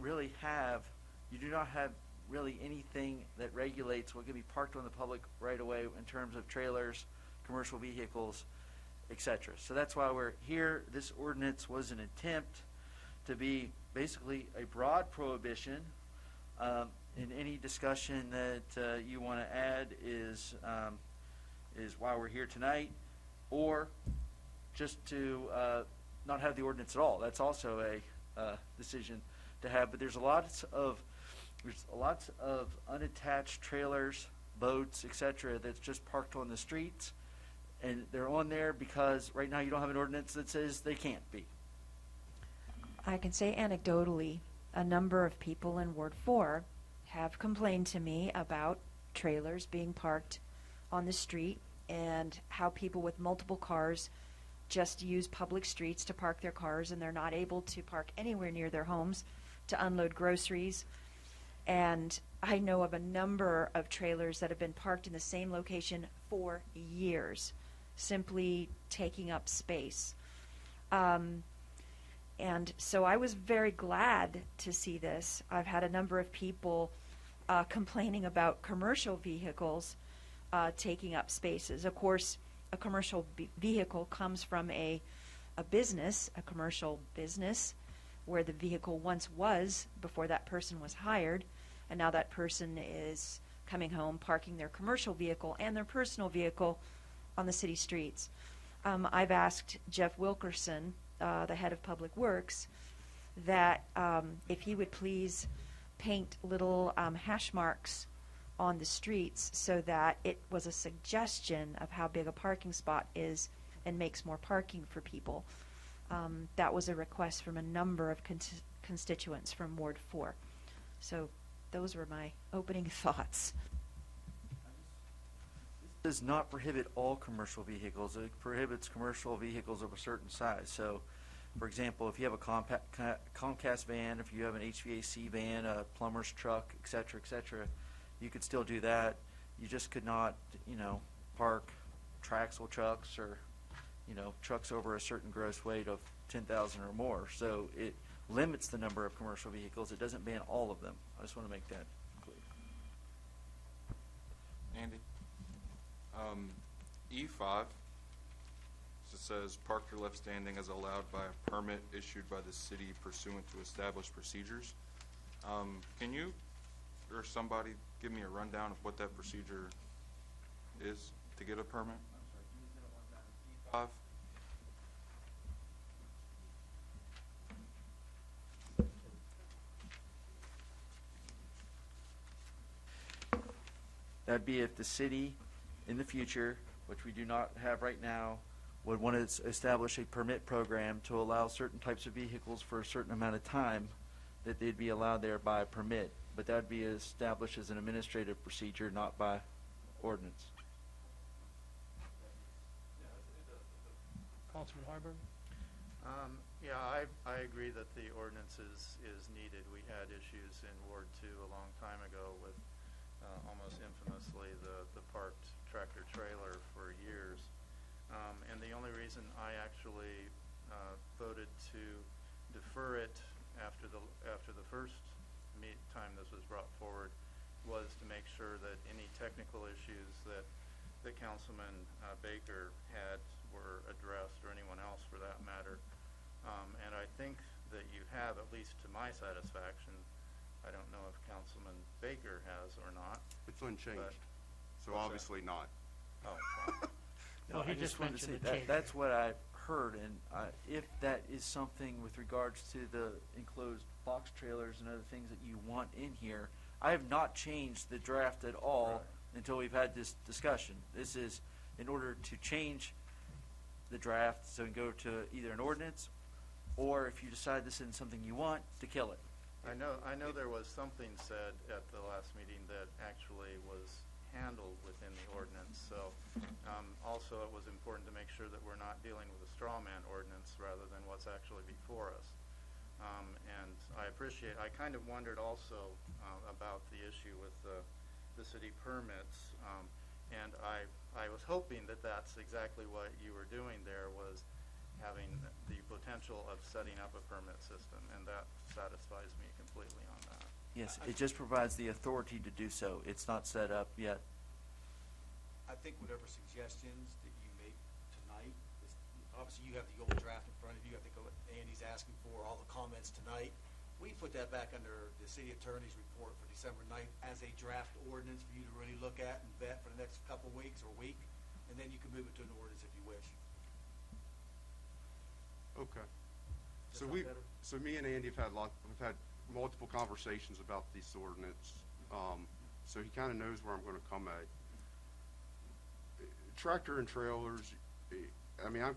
have really anything that regulates what can be parked on the public right-of-way in terms of trailers, commercial vehicles, etc. So that's why we're here. This ordinance was an attempt to be basically a broad prohibition. In any discussion that you want to add is why we're here tonight, or just to not have the ordinance at all. That's also a decision to have. But there's lots of unattached trailers, boats, etc. that's just parked on the streets, and they're on there because right now you don't have an ordinance that says they can't be. I can say anecdotally, a number of people in Ward 4 have complained to me about trailers being parked on the street and how people with multiple cars just use public streets to park their cars, and they're not able to park anywhere near their homes to unload groceries. And I know of a number of trailers that have been parked in the same location for years, simply taking up space. And so I was very glad to see this. I've had a number of people complaining about commercial vehicles taking up spaces. Of course, a commercial vehicle comes from a business, a commercial business, where the vehicle once was before that person was hired, and now that person is coming home, parking their commercial vehicle and their personal vehicle on the city streets. I've asked Jeff Wilkerson, the head of Public Works, that if he would please paint little hash marks on the streets so that it was a suggestion of how big a parking spot is and makes more parking for people. That was a request from a number of constituents from Ward 4. So those were my opening thoughts. This does not prohibit all commercial vehicles. It prohibits commercial vehicles of a certain size. So, for example, if you have a Comcast van, if you have an HVAC van, a plumber's truck, et cetera, you could still do that. You just could not, park Traxel trucks or, trucks over a certain gross weight of 10,000 or more. So it limits the number of commercial vehicles. It doesn't ban all of them. I just want to make that clear. Andy? E5, it says park your left standing as allowed by a permit issued by the city pursuant to established procedures. Can you or somebody give me a rundown of what that procedure is to get a permit? E5. That'd be if the city in the future, which we do not have right now, would want to establish a permit program to allow certain types of vehicles for a certain amount of time, that they'd be allowed there by permit. But that would be established as an administrative procedure, not by ordinance. Councilman Harburg? Yeah, I agree that the ordinance is needed. We had issues in Ward 2 a long time ago with almost infamously the parked tractor trailer for years. And the only reason I actually voted to defer it after the first time this was brought forward was to make sure that any technical issues that Councilman Baker had were addressed, or anyone else for that matter. And I think that you have, at least to my satisfaction. I don't know if Councilman Baker has or not. It's unchanged, so What's obviously not. Oh, fine. Well, he I just wanted to mentioned say the change. that's what I've heard, and if that is something with regards to the enclosed box trailers and other things that you want in here, I have not changed the draft at all until we've had this discussion. This is in order to change the draft so we can go to either an ordinance, or if you decide this isn't something you want, to kill it. I know there was something said at the last meeting that actually was handled within the ordinance, so, also it was important to make sure that we're not dealing with a straw man ordinance rather than what's actually before us. And I kind of wondered also, about the issue with the city permits, and I was hoping that that's exactly what you were doing there, was having the potential of setting up a permit system, and that satisfies me completely on that. Yes, it just provides the authority to do so. It's not set up yet. I think whatever suggestions that you make tonight, is, obviously you have the old draft in front of you, I think what Andy's asking for, all the comments tonight. We put that back under the city attorney's report for December 9th as a draft ordinance for you to really look at and vet for the next couple of weeks or week, and then you can move it to an ordinance if you wish. Okay. Does So that sound better? so me and Andy have had multiple conversations about this ordinance. So he kind of knows where I'm going to come at. Tractor and trailers, I mean, I'm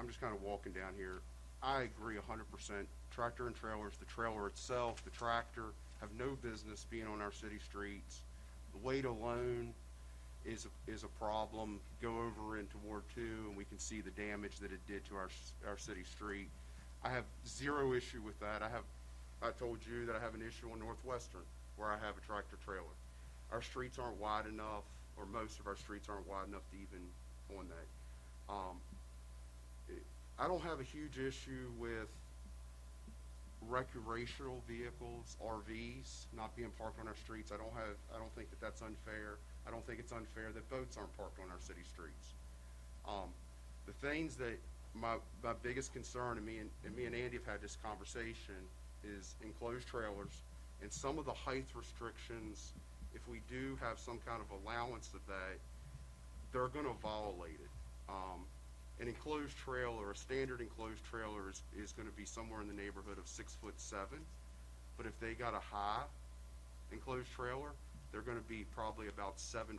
just kind of walking down here. I agree 100%. Tractor and trailers, the trailer itself, the tractor, have no business being on our city streets. The weight alone is a problem. Go over into Ward 2 and we can see the damage that it did to our city street. I have zero issue with that. I told you that I have an issue on Northwestern where I have a tractor trailer. Our streets aren't wide enough, or most of our streets aren't wide enough to even on that. I don't have a huge issue with recreational vehicles, RVs, not being parked on our streets. I don't think that that's unfair. I don't think it's unfair that boats aren't parked on our city streets. The things that my biggest concern, and me and Andy have had this conversation, is enclosed trailers and some of the height restrictions. If we do have some kind of allowance of that, they're going to violate it. An enclosed trailer, a standard enclosed trailer is going to be somewhere in the neighborhood of 6'7", but if they got a high enclosed trailer, they're going to be probably about 7'4".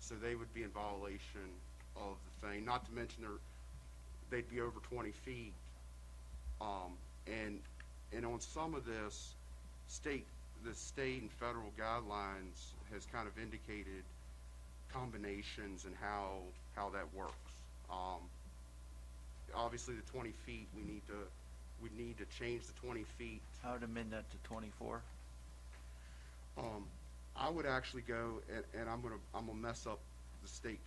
So they would be in violation of the thing. Not to mention they'd be over 20 feet. And on some of this, the state and federal guidelines has kind of indicated combinations and how that works. Obviously, the 20 feet, we need to change the 20 feet. I would amend that to 24. I would actually go, and I'm gonna mess up the state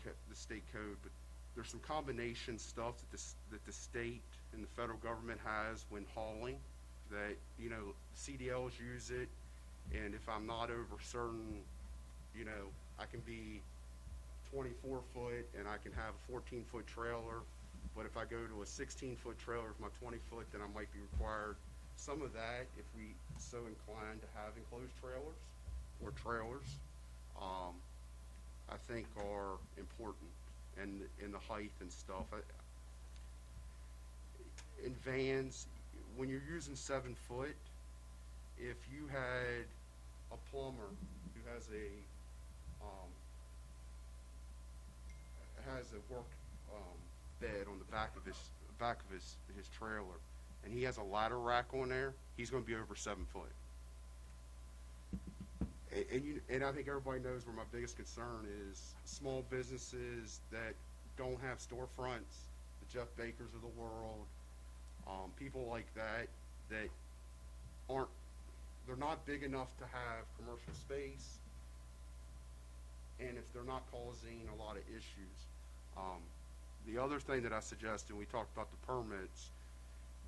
code, but there's some combination stuff that the state and the federal government has when hauling, that, you know, CDLs use it, and if I'm not over certain, you know, I can be 24 foot and I can have a 14-foot trailer, but if I go to a 16-foot trailer with my 20 foot, then I might be required. Some of that, if we so inclined to have enclosed trailers or trailers, I think are important, and in the height and stuff. In vans, when you're using 7 foot, if you had a plumber who has a work bed on the back of his trailer, and he has a ladder rack on there, he's going to be over 7 foot. And I think everybody knows where my biggest concern is: small businesses that don't have storefronts, the Jeff Bakers of the world, people like that they're not big enough to have commercial space, and if they're not causing a lot of issues. The other thing that I suggest, and we talked about the permits,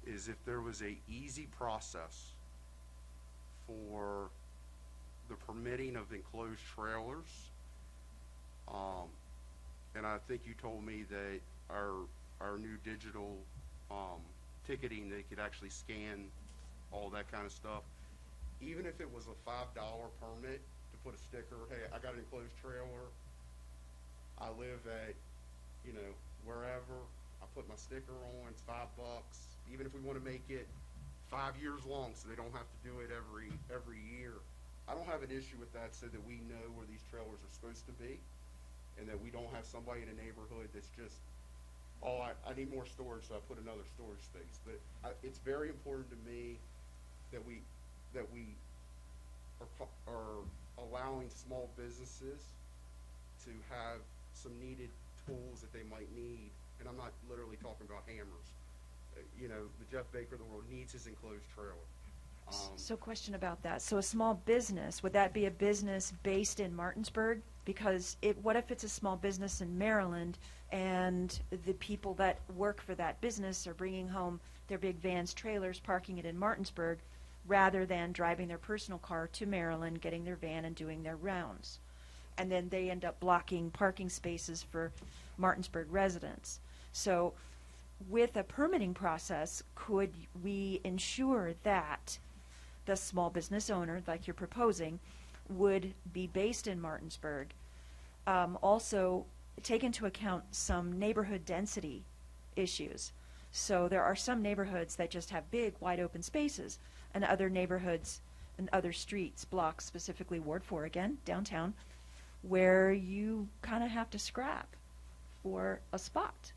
is if there was a easy process for the permitting of enclosed trailers, and I think you told me that our new digital ticketing, they could actually scan all that kind of stuff. Even if it was a $5 permit to put a sticker, hey, I got an enclosed trailer, I live at, you know, wherever, I put put my sticker on, it's $5. Even if we wanna make it 5 years long, so they don't have to do it every year. I don't have an issue with that, so that we know where these trailers are supposed to be, and that we don't have somebody in a neighborhood that's just, oh, I need more storage, so I put another storage space. But it's very important to me that we are allowing small businesses to have some needed tools that they might need, and I'm not literally talking about hammers. You know, the Jeff Baker of the world needs his enclosed trailer. So question about that. So a small business, would that be a business based in Martinsburg? Because what if it's a small business in Maryland and the people that work for that business are bringing home their big vans, trailers, parking it in Martinsburg rather than driving their personal car to Maryland, getting their van and doing their rounds? And then they end up blocking parking spaces for Martinsburg residents. So with a permitting process, could we ensure that the small business owner, like you're proposing, would be based in Martinsburg? Also, take into account some neighborhood density issues. So there are some neighborhoods that just have big, wide open spaces, and other neighborhoods and other streets, blocks, specifically Ward 4 again, downtown, where you kind of have to scrap for a spot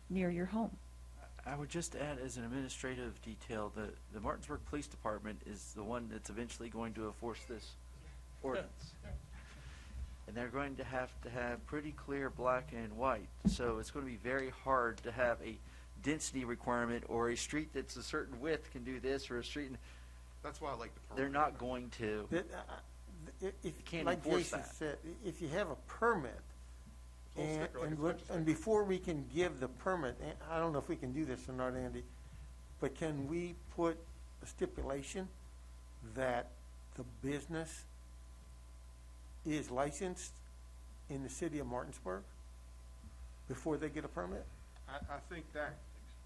near your home. I would just add as an administrative detail that the Martinsburg Police Department is the one that's eventually going to enforce this ordinance. And they're going to have pretty clear black and white. So it's going to be very hard to have a density requirement or a street that's a certain width can do this, or a street. That's why I like the permit. They're not going to. If, can't like enforce Jason that. said, if you have a permit, Full and, sticker, like and, a look- fence sticker. and before we can give the permit, and I don't know if we can do this or not, Andy, but can we put a stipulation that the business is licensed in the city of Martinsburg before they get a permit? I think that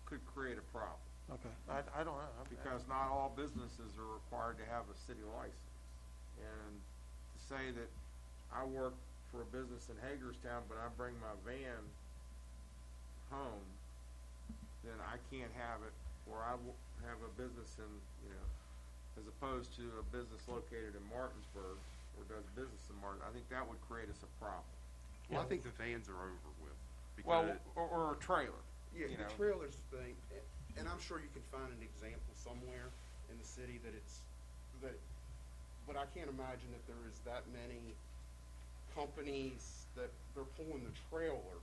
could create a problem, Okay, I don't know. because not all businesses are required to have a city license. And to say that I work for a business in Hagerstown, but I bring my van home, then I can't have it, or I have a business in, you know, as opposed to a business located in Martinsburg, or does business in Martin. I think that would create us a problem. Well, I think the vans are over with. Well, because or a trailer. Yeah, you the know. trailers thing, and I'm sure you can find an example somewhere in the city that but I can't imagine that there is that many companies that they're pulling the trailer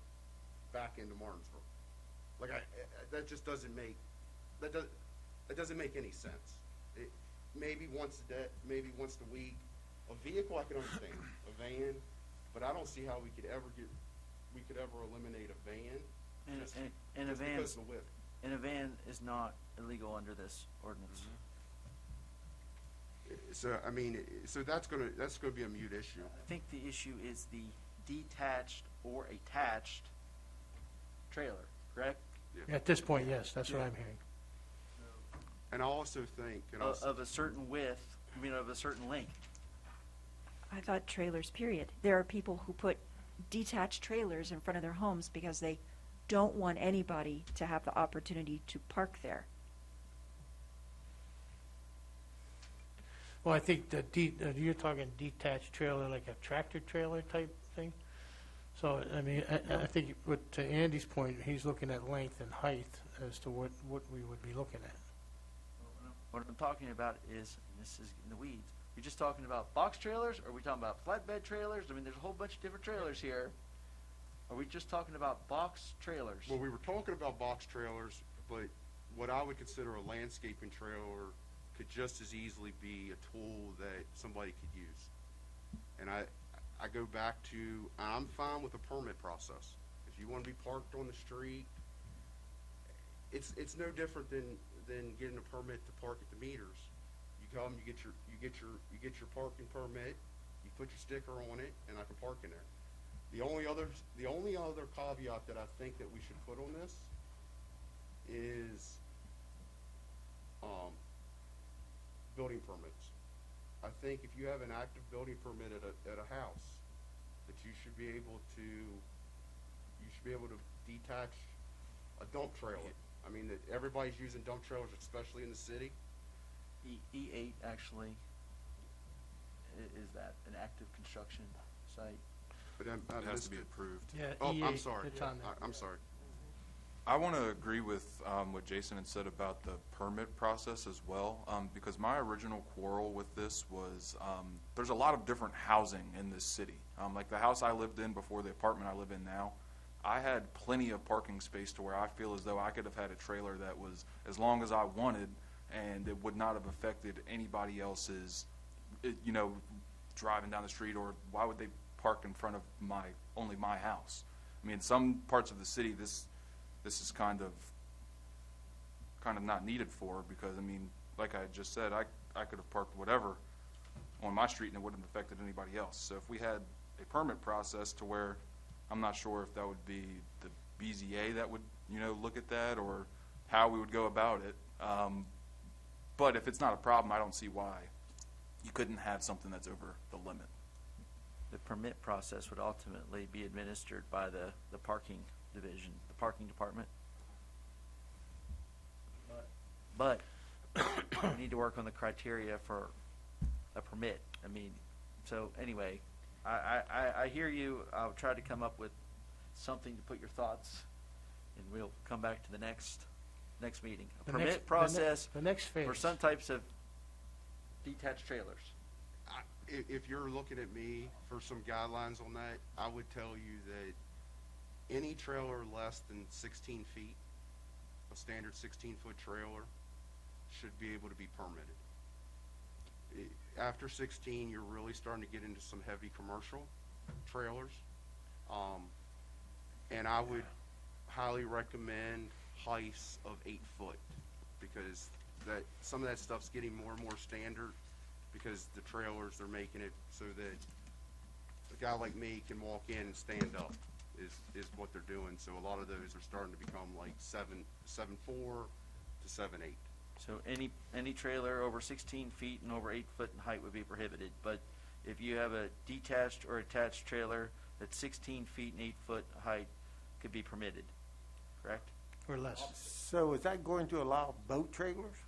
back into Martinsburg. Like that just doesn't make, that doesn't make any sense. Maybe once a day, maybe once a week. A vehicle I can understand, a van, but I don't see how we could ever eliminate a van. Just And a van, because of the width. and a van is not illegal under this ordinance. So, I mean, so that's gonna be a mute issue. I think the issue is the detached or attached trailer, correct? At this point, yes, that's what I'm hearing. And I also think, Of a certain width, of a certain length. I thought trailers, period. There are people who put detached trailers in front of their homes because they don't want anybody to have the opportunity to park there. Well, I think you're talking detached trailer, like a tractor trailer type thing. So, I mean, I think to Andy's point, he's looking at length and height as to what we would be looking at. What I'm talking about is, and this is in the weeds, you're just talking about box trailers, or are we talking about flatbed trailers? I mean, there's a whole bunch of different trailers here. Are we just talking about box trailers? well, we were talking about box trailers, but what I would consider a landscaping trailer could just as easily be a tool that somebody could use. And I go back to, I'm fine with the permit process. If you want to be parked on the street, it's no different than getting a permit to park at the meters. You come, you get your parking permit, you put your sticker on it, and I can park in there. The only other caveat that I think that we should put on this is building permits. I think if you have an active building permit at a house, that you should be able to detach a a dump trailer. I mean, everybody's using dump trailers, especially in the city. E8 actually, is that an active construction site? But I It has missed to be it. approved. Yeah, Oh, I'm E8, sorry. it's on there. I'm sorry. I want to agree with what Jason had said about the permit process as well, because my original quarrel with this was there's a lot of different housing in this city. Like the house I lived in before the apartment I live in now, I had plenty of parking space to where I feel as though I could have had a trailer that was as long as I wanted, and it would not have affected anybody else's, driving down the street, or why would they park in front of only my house? I mean, some parts of the city, this is kind of not needed for, because, I mean, like I just said, I could have parked whatever on my street and it wouldn't have affected anybody else. So if we had a permit process to where, I'm not sure if that would be the BZA that would, look at that, or how we would go about it. But if it's not a problem, I don't see why you couldn't have something that's over the limit. The permit process would ultimately be administered by the parking division, the parking department. But we need to work on the criteria for a permit. I mean, so anyway, I hear you. I'll try to come up with something to put your thoughts, and we'll come back to the next meeting. A The permit next- process The next phase. for some types of detached trailers. If you're looking at me for some guidelines on that, I would tell you that any trailer less than 16 feet, a standard 16-foot trailer, should be able to be permitted. After 16, you're really starting to get into some heavy commercial trailers. And I would highly recommend heights of 8 foot, because some of that stuff's getting more and more standard, because the trailers are making it so that a guy like me can walk in and stand up is what they're doing. So a lot of those are starting to become like 7.4 to 7.8. So any trailer over 16 feet and over 8 foot in height would be prohibited. But if you have a detached or attached trailer that's 16 feet and 8 foot height, could be permitted, correct? Or less. So is that going to allow boat trailers?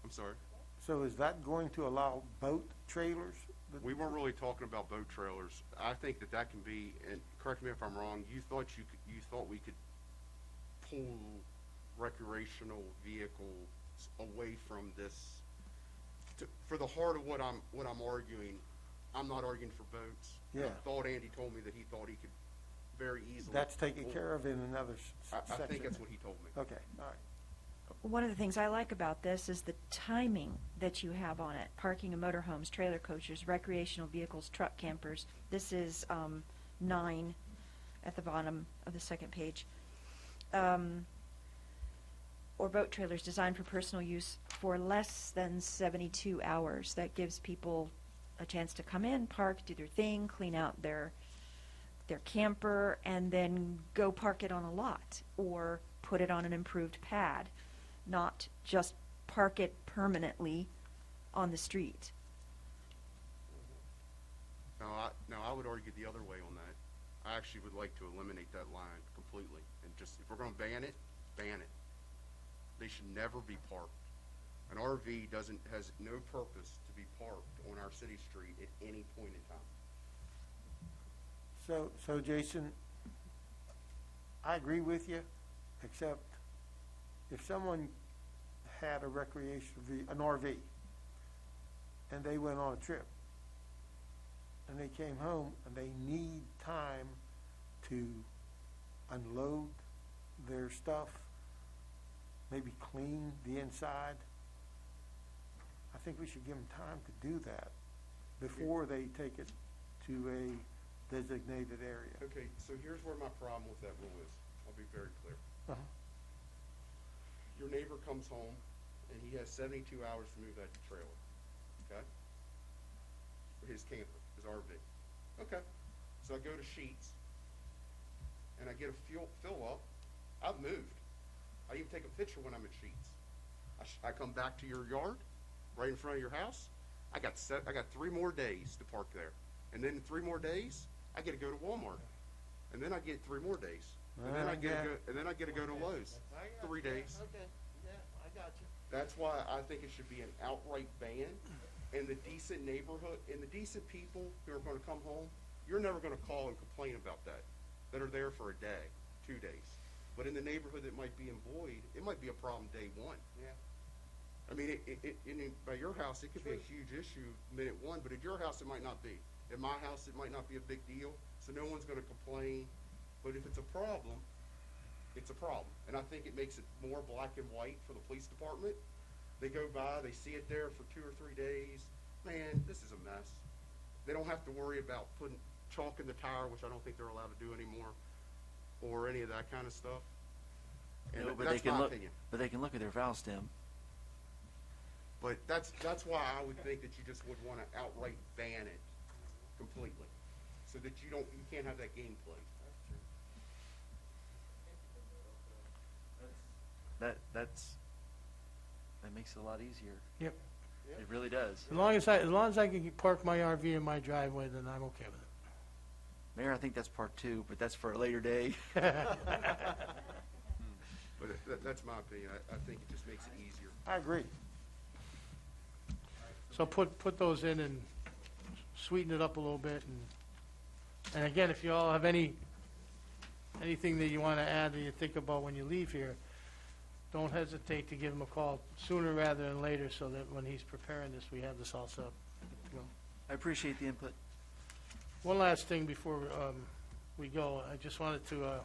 I'm sorry. So is that going to allow boat trailers? We weren't really talking about boat trailers. I think that can be, and correct me if I'm wrong, you thought we could pull recreational vehicles away from this. For the heart of what I'm arguing, I'm not arguing for boats. Yeah. I thought Andy told me that he thought he could very easily. That's taken care of in another I section? think that's what he told me. Okay, all right. One of the things I like about this is the timing that you have on it. Parking of motorhomes, trailer coaches, recreational vehicles, truck campers. This is 9 at the bottom of the second page. Or boat trailers designed for personal use for less than 72 hours. That gives people a chance to come in, park, do their thing, clean out their camper, and then go park it on a lot or put it on an improved pad, not just park it permanently on the street. No, I would argue the other way on that. I actually would like to eliminate that line completely, and just, if we're gonna ban it, ban it. They should never be parked. An RV has no purpose to be parked on our city street at any point in time. So Jason, I agree with you, except if someone had a an RV, and they went on a trip, and they came home, and they need time to unload their stuff, maybe clean the inside, I think we should give them time to do that before they take it to a designated area. Okay, so here's where my problem with that rule is. I'll be very clear. Uh-huh. Your neighbor comes home, and he has 72 hours to move that trailer, okay? Or his camper, his RV. Okay, so I go to Sheetz, and I get a fill up. I've moved. I even take a picture when I'm at Sheetz. I come back to your yard, right in front of your house. I got 3 more days to park there, and then in 3 more days, I get to go to Walmart, and then I get 3 more days. And then I get to go to Lowe's, 3 days. Okay, yeah, I got you. That's why I think it should be an outright ban. In the decent neighborhood, in the decent people who are gonna come home, you're never gonna call and complain about that are there for a day, 2 days. But in the neighborhood that might be in Boyd, it might be a problem day one. Yeah. I mean, by your house, it could be a huge issue minute one, but at your house, it might not be. At my house, it might not be a big deal, so no one's gonna complain. But if it's a problem, it's a problem. And I think it makes it more black and white for the police department. They go by, they see it there for 2 or 3 days. Man, this is a mess. They don't have to worry about putting chalk in the tire, which I don't think they're allowed to do anymore, or any of that kind of stuff. And No, but that's they can my look. opinion. But they can look at their valve stem. But that's why I would think that you just would want to outright ban it completely, so that you can't have that gameplay. That makes it a lot easier. Yep. It really does. As long as I can park my RV in my driveway, then I'm okay with it. Mayor, I think that's part 2, but that's for a later day. But that's my opinion. I think it just makes it easier. I agree. So put those in and sweeten it up a little bit, and again, if you all have anything that you want to add that you think about when you leave here, don't hesitate to give him a call sooner rather than later, so that when he's preparing this, we have this all set up. I appreciate the input. One last thing before we go, I just wanted to,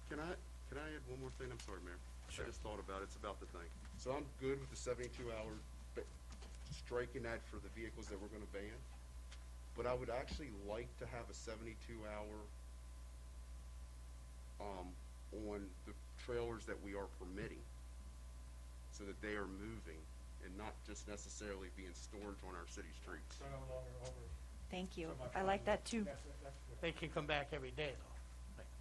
Can I add one more thing? I'm sorry, Mayor. I just thought about it. It's about the thing. So I'm good with the 72-hour, striking that for the vehicles that we're going to ban. But I would actually like to have a 72-hour on the trailers that we are permitting, so that they are moving and not just necessarily being stored on our city streets. Thank you. I like that too. they can come back every day, though.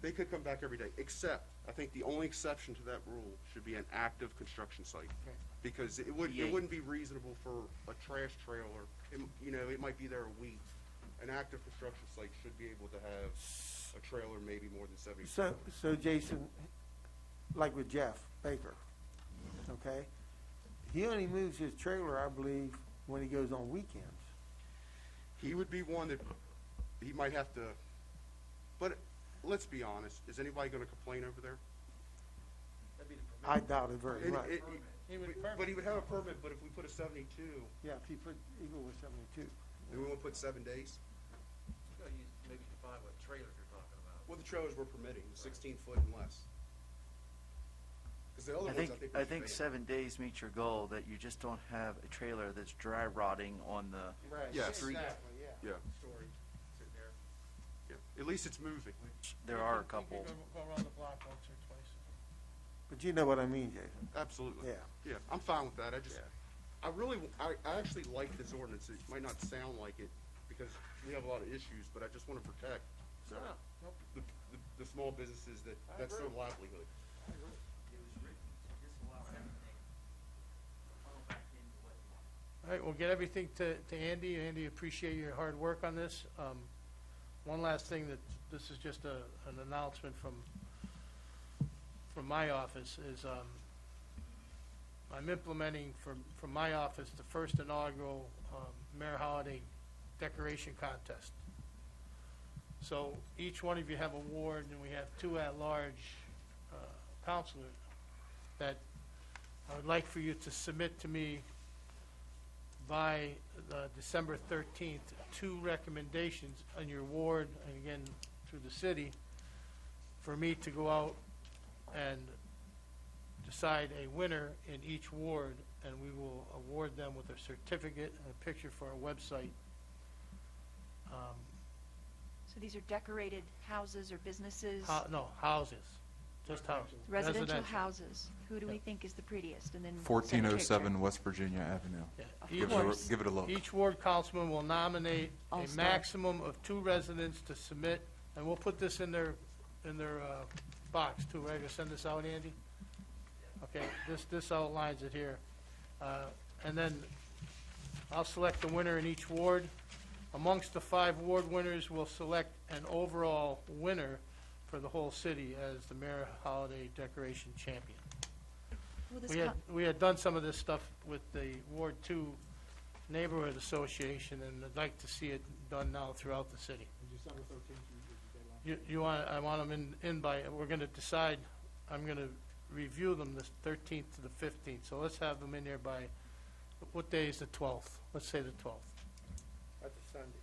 They could come back every day, except, I think the only exception to that rule should be an active construction site. Right. Because it wouldn't be reasonable for a trash trailer, it might be there a week. An active construction site should be able to have a trailer maybe more than 70. So Jason, like with Jeff Baker, okay? He only moves his trailer, I believe, when he goes on weekends. He would be one that, he might have to, but let's be honest, is anybody gonna complain over there? That'd be the I permit. doubt it very much. But he would have a permit, but if we put a 72, Yeah, if you put Eagle with 72. then we wanna put 7 days? You gotta maybe define what trailers you're talking about. Well, the trailers we're permitting, 16 foot and less. Because the other ones, I think 7 days meets your goal, that you just don't have a trailer that's dry rotting on the Right. Yes. street. Exactly, yeah. Yeah, Storage, sitting there. yeah. At least it's moving. There are a You couple. can go around the block once or twice. But you know what I mean, Jason. Absolutely. Yeah. Yeah, I'm fine with that. Yeah. I actually like this ordinance. It might not sound like it because we have a lot of issues, but I just want to protect the small businesses that's their livelihood. It was written to disallow everything, funnel back into what you want. All right, we'll get everything to Andy. Andy, appreciate your hard work on this. One last thing, that this is just an announcement from my office, is I'm implementing from my office the first inaugural Mayor Holiday Decoration Contest. So each one of you have a ward, and we have 2 at-large counselors that I would like for you to submit to me by December 13th, 2 recommendations on your ward, and again, through the city, for me to go out and decide a winner in each ward, and we will award them with a certificate and a picture for our website. So these are decorated houses or businesses? No, houses, just houses. Residential houses. Who do we think is the prettiest? And then send a 1407 picture. West Virginia Avenue. Yeah. Of Each- course. Give it a look. Each ward councilman will nominate a All-star. maximum of 2 residents to submit, and we'll put this in their box too, right? You'll send this out, Andy? Okay, this outlines it here. And then I'll select the winner in each ward. Amongst the 5 ward winners, we'll select an overall winner for the whole city as the Mayor Holiday Decoration Champion. Will this We had done some of this stuff with the Ward 2 Neighborhood Association, and I'd like to see it done now throughout the city. December 13th, I want them in by, we're gonna decide, I'm gonna review them the 13th to the 15th, so let's have them in here by, what day is the 12th? Let's say the 12th. That's a Sunday.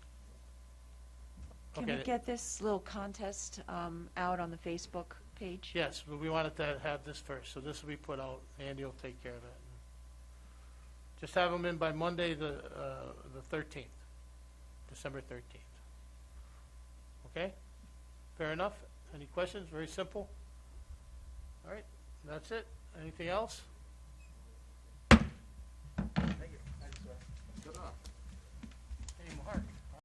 Can we Okay. get this little contest out on the Facebook page? Yes, but we wanted to have this first, so this will be put out. Andy will take care of that. Just have them in by Monday, the 13th, December 13th. Okay? Fair enough? Any questions? Very simple. All right, that's it. Anything else? Thank you. Hey, Mark.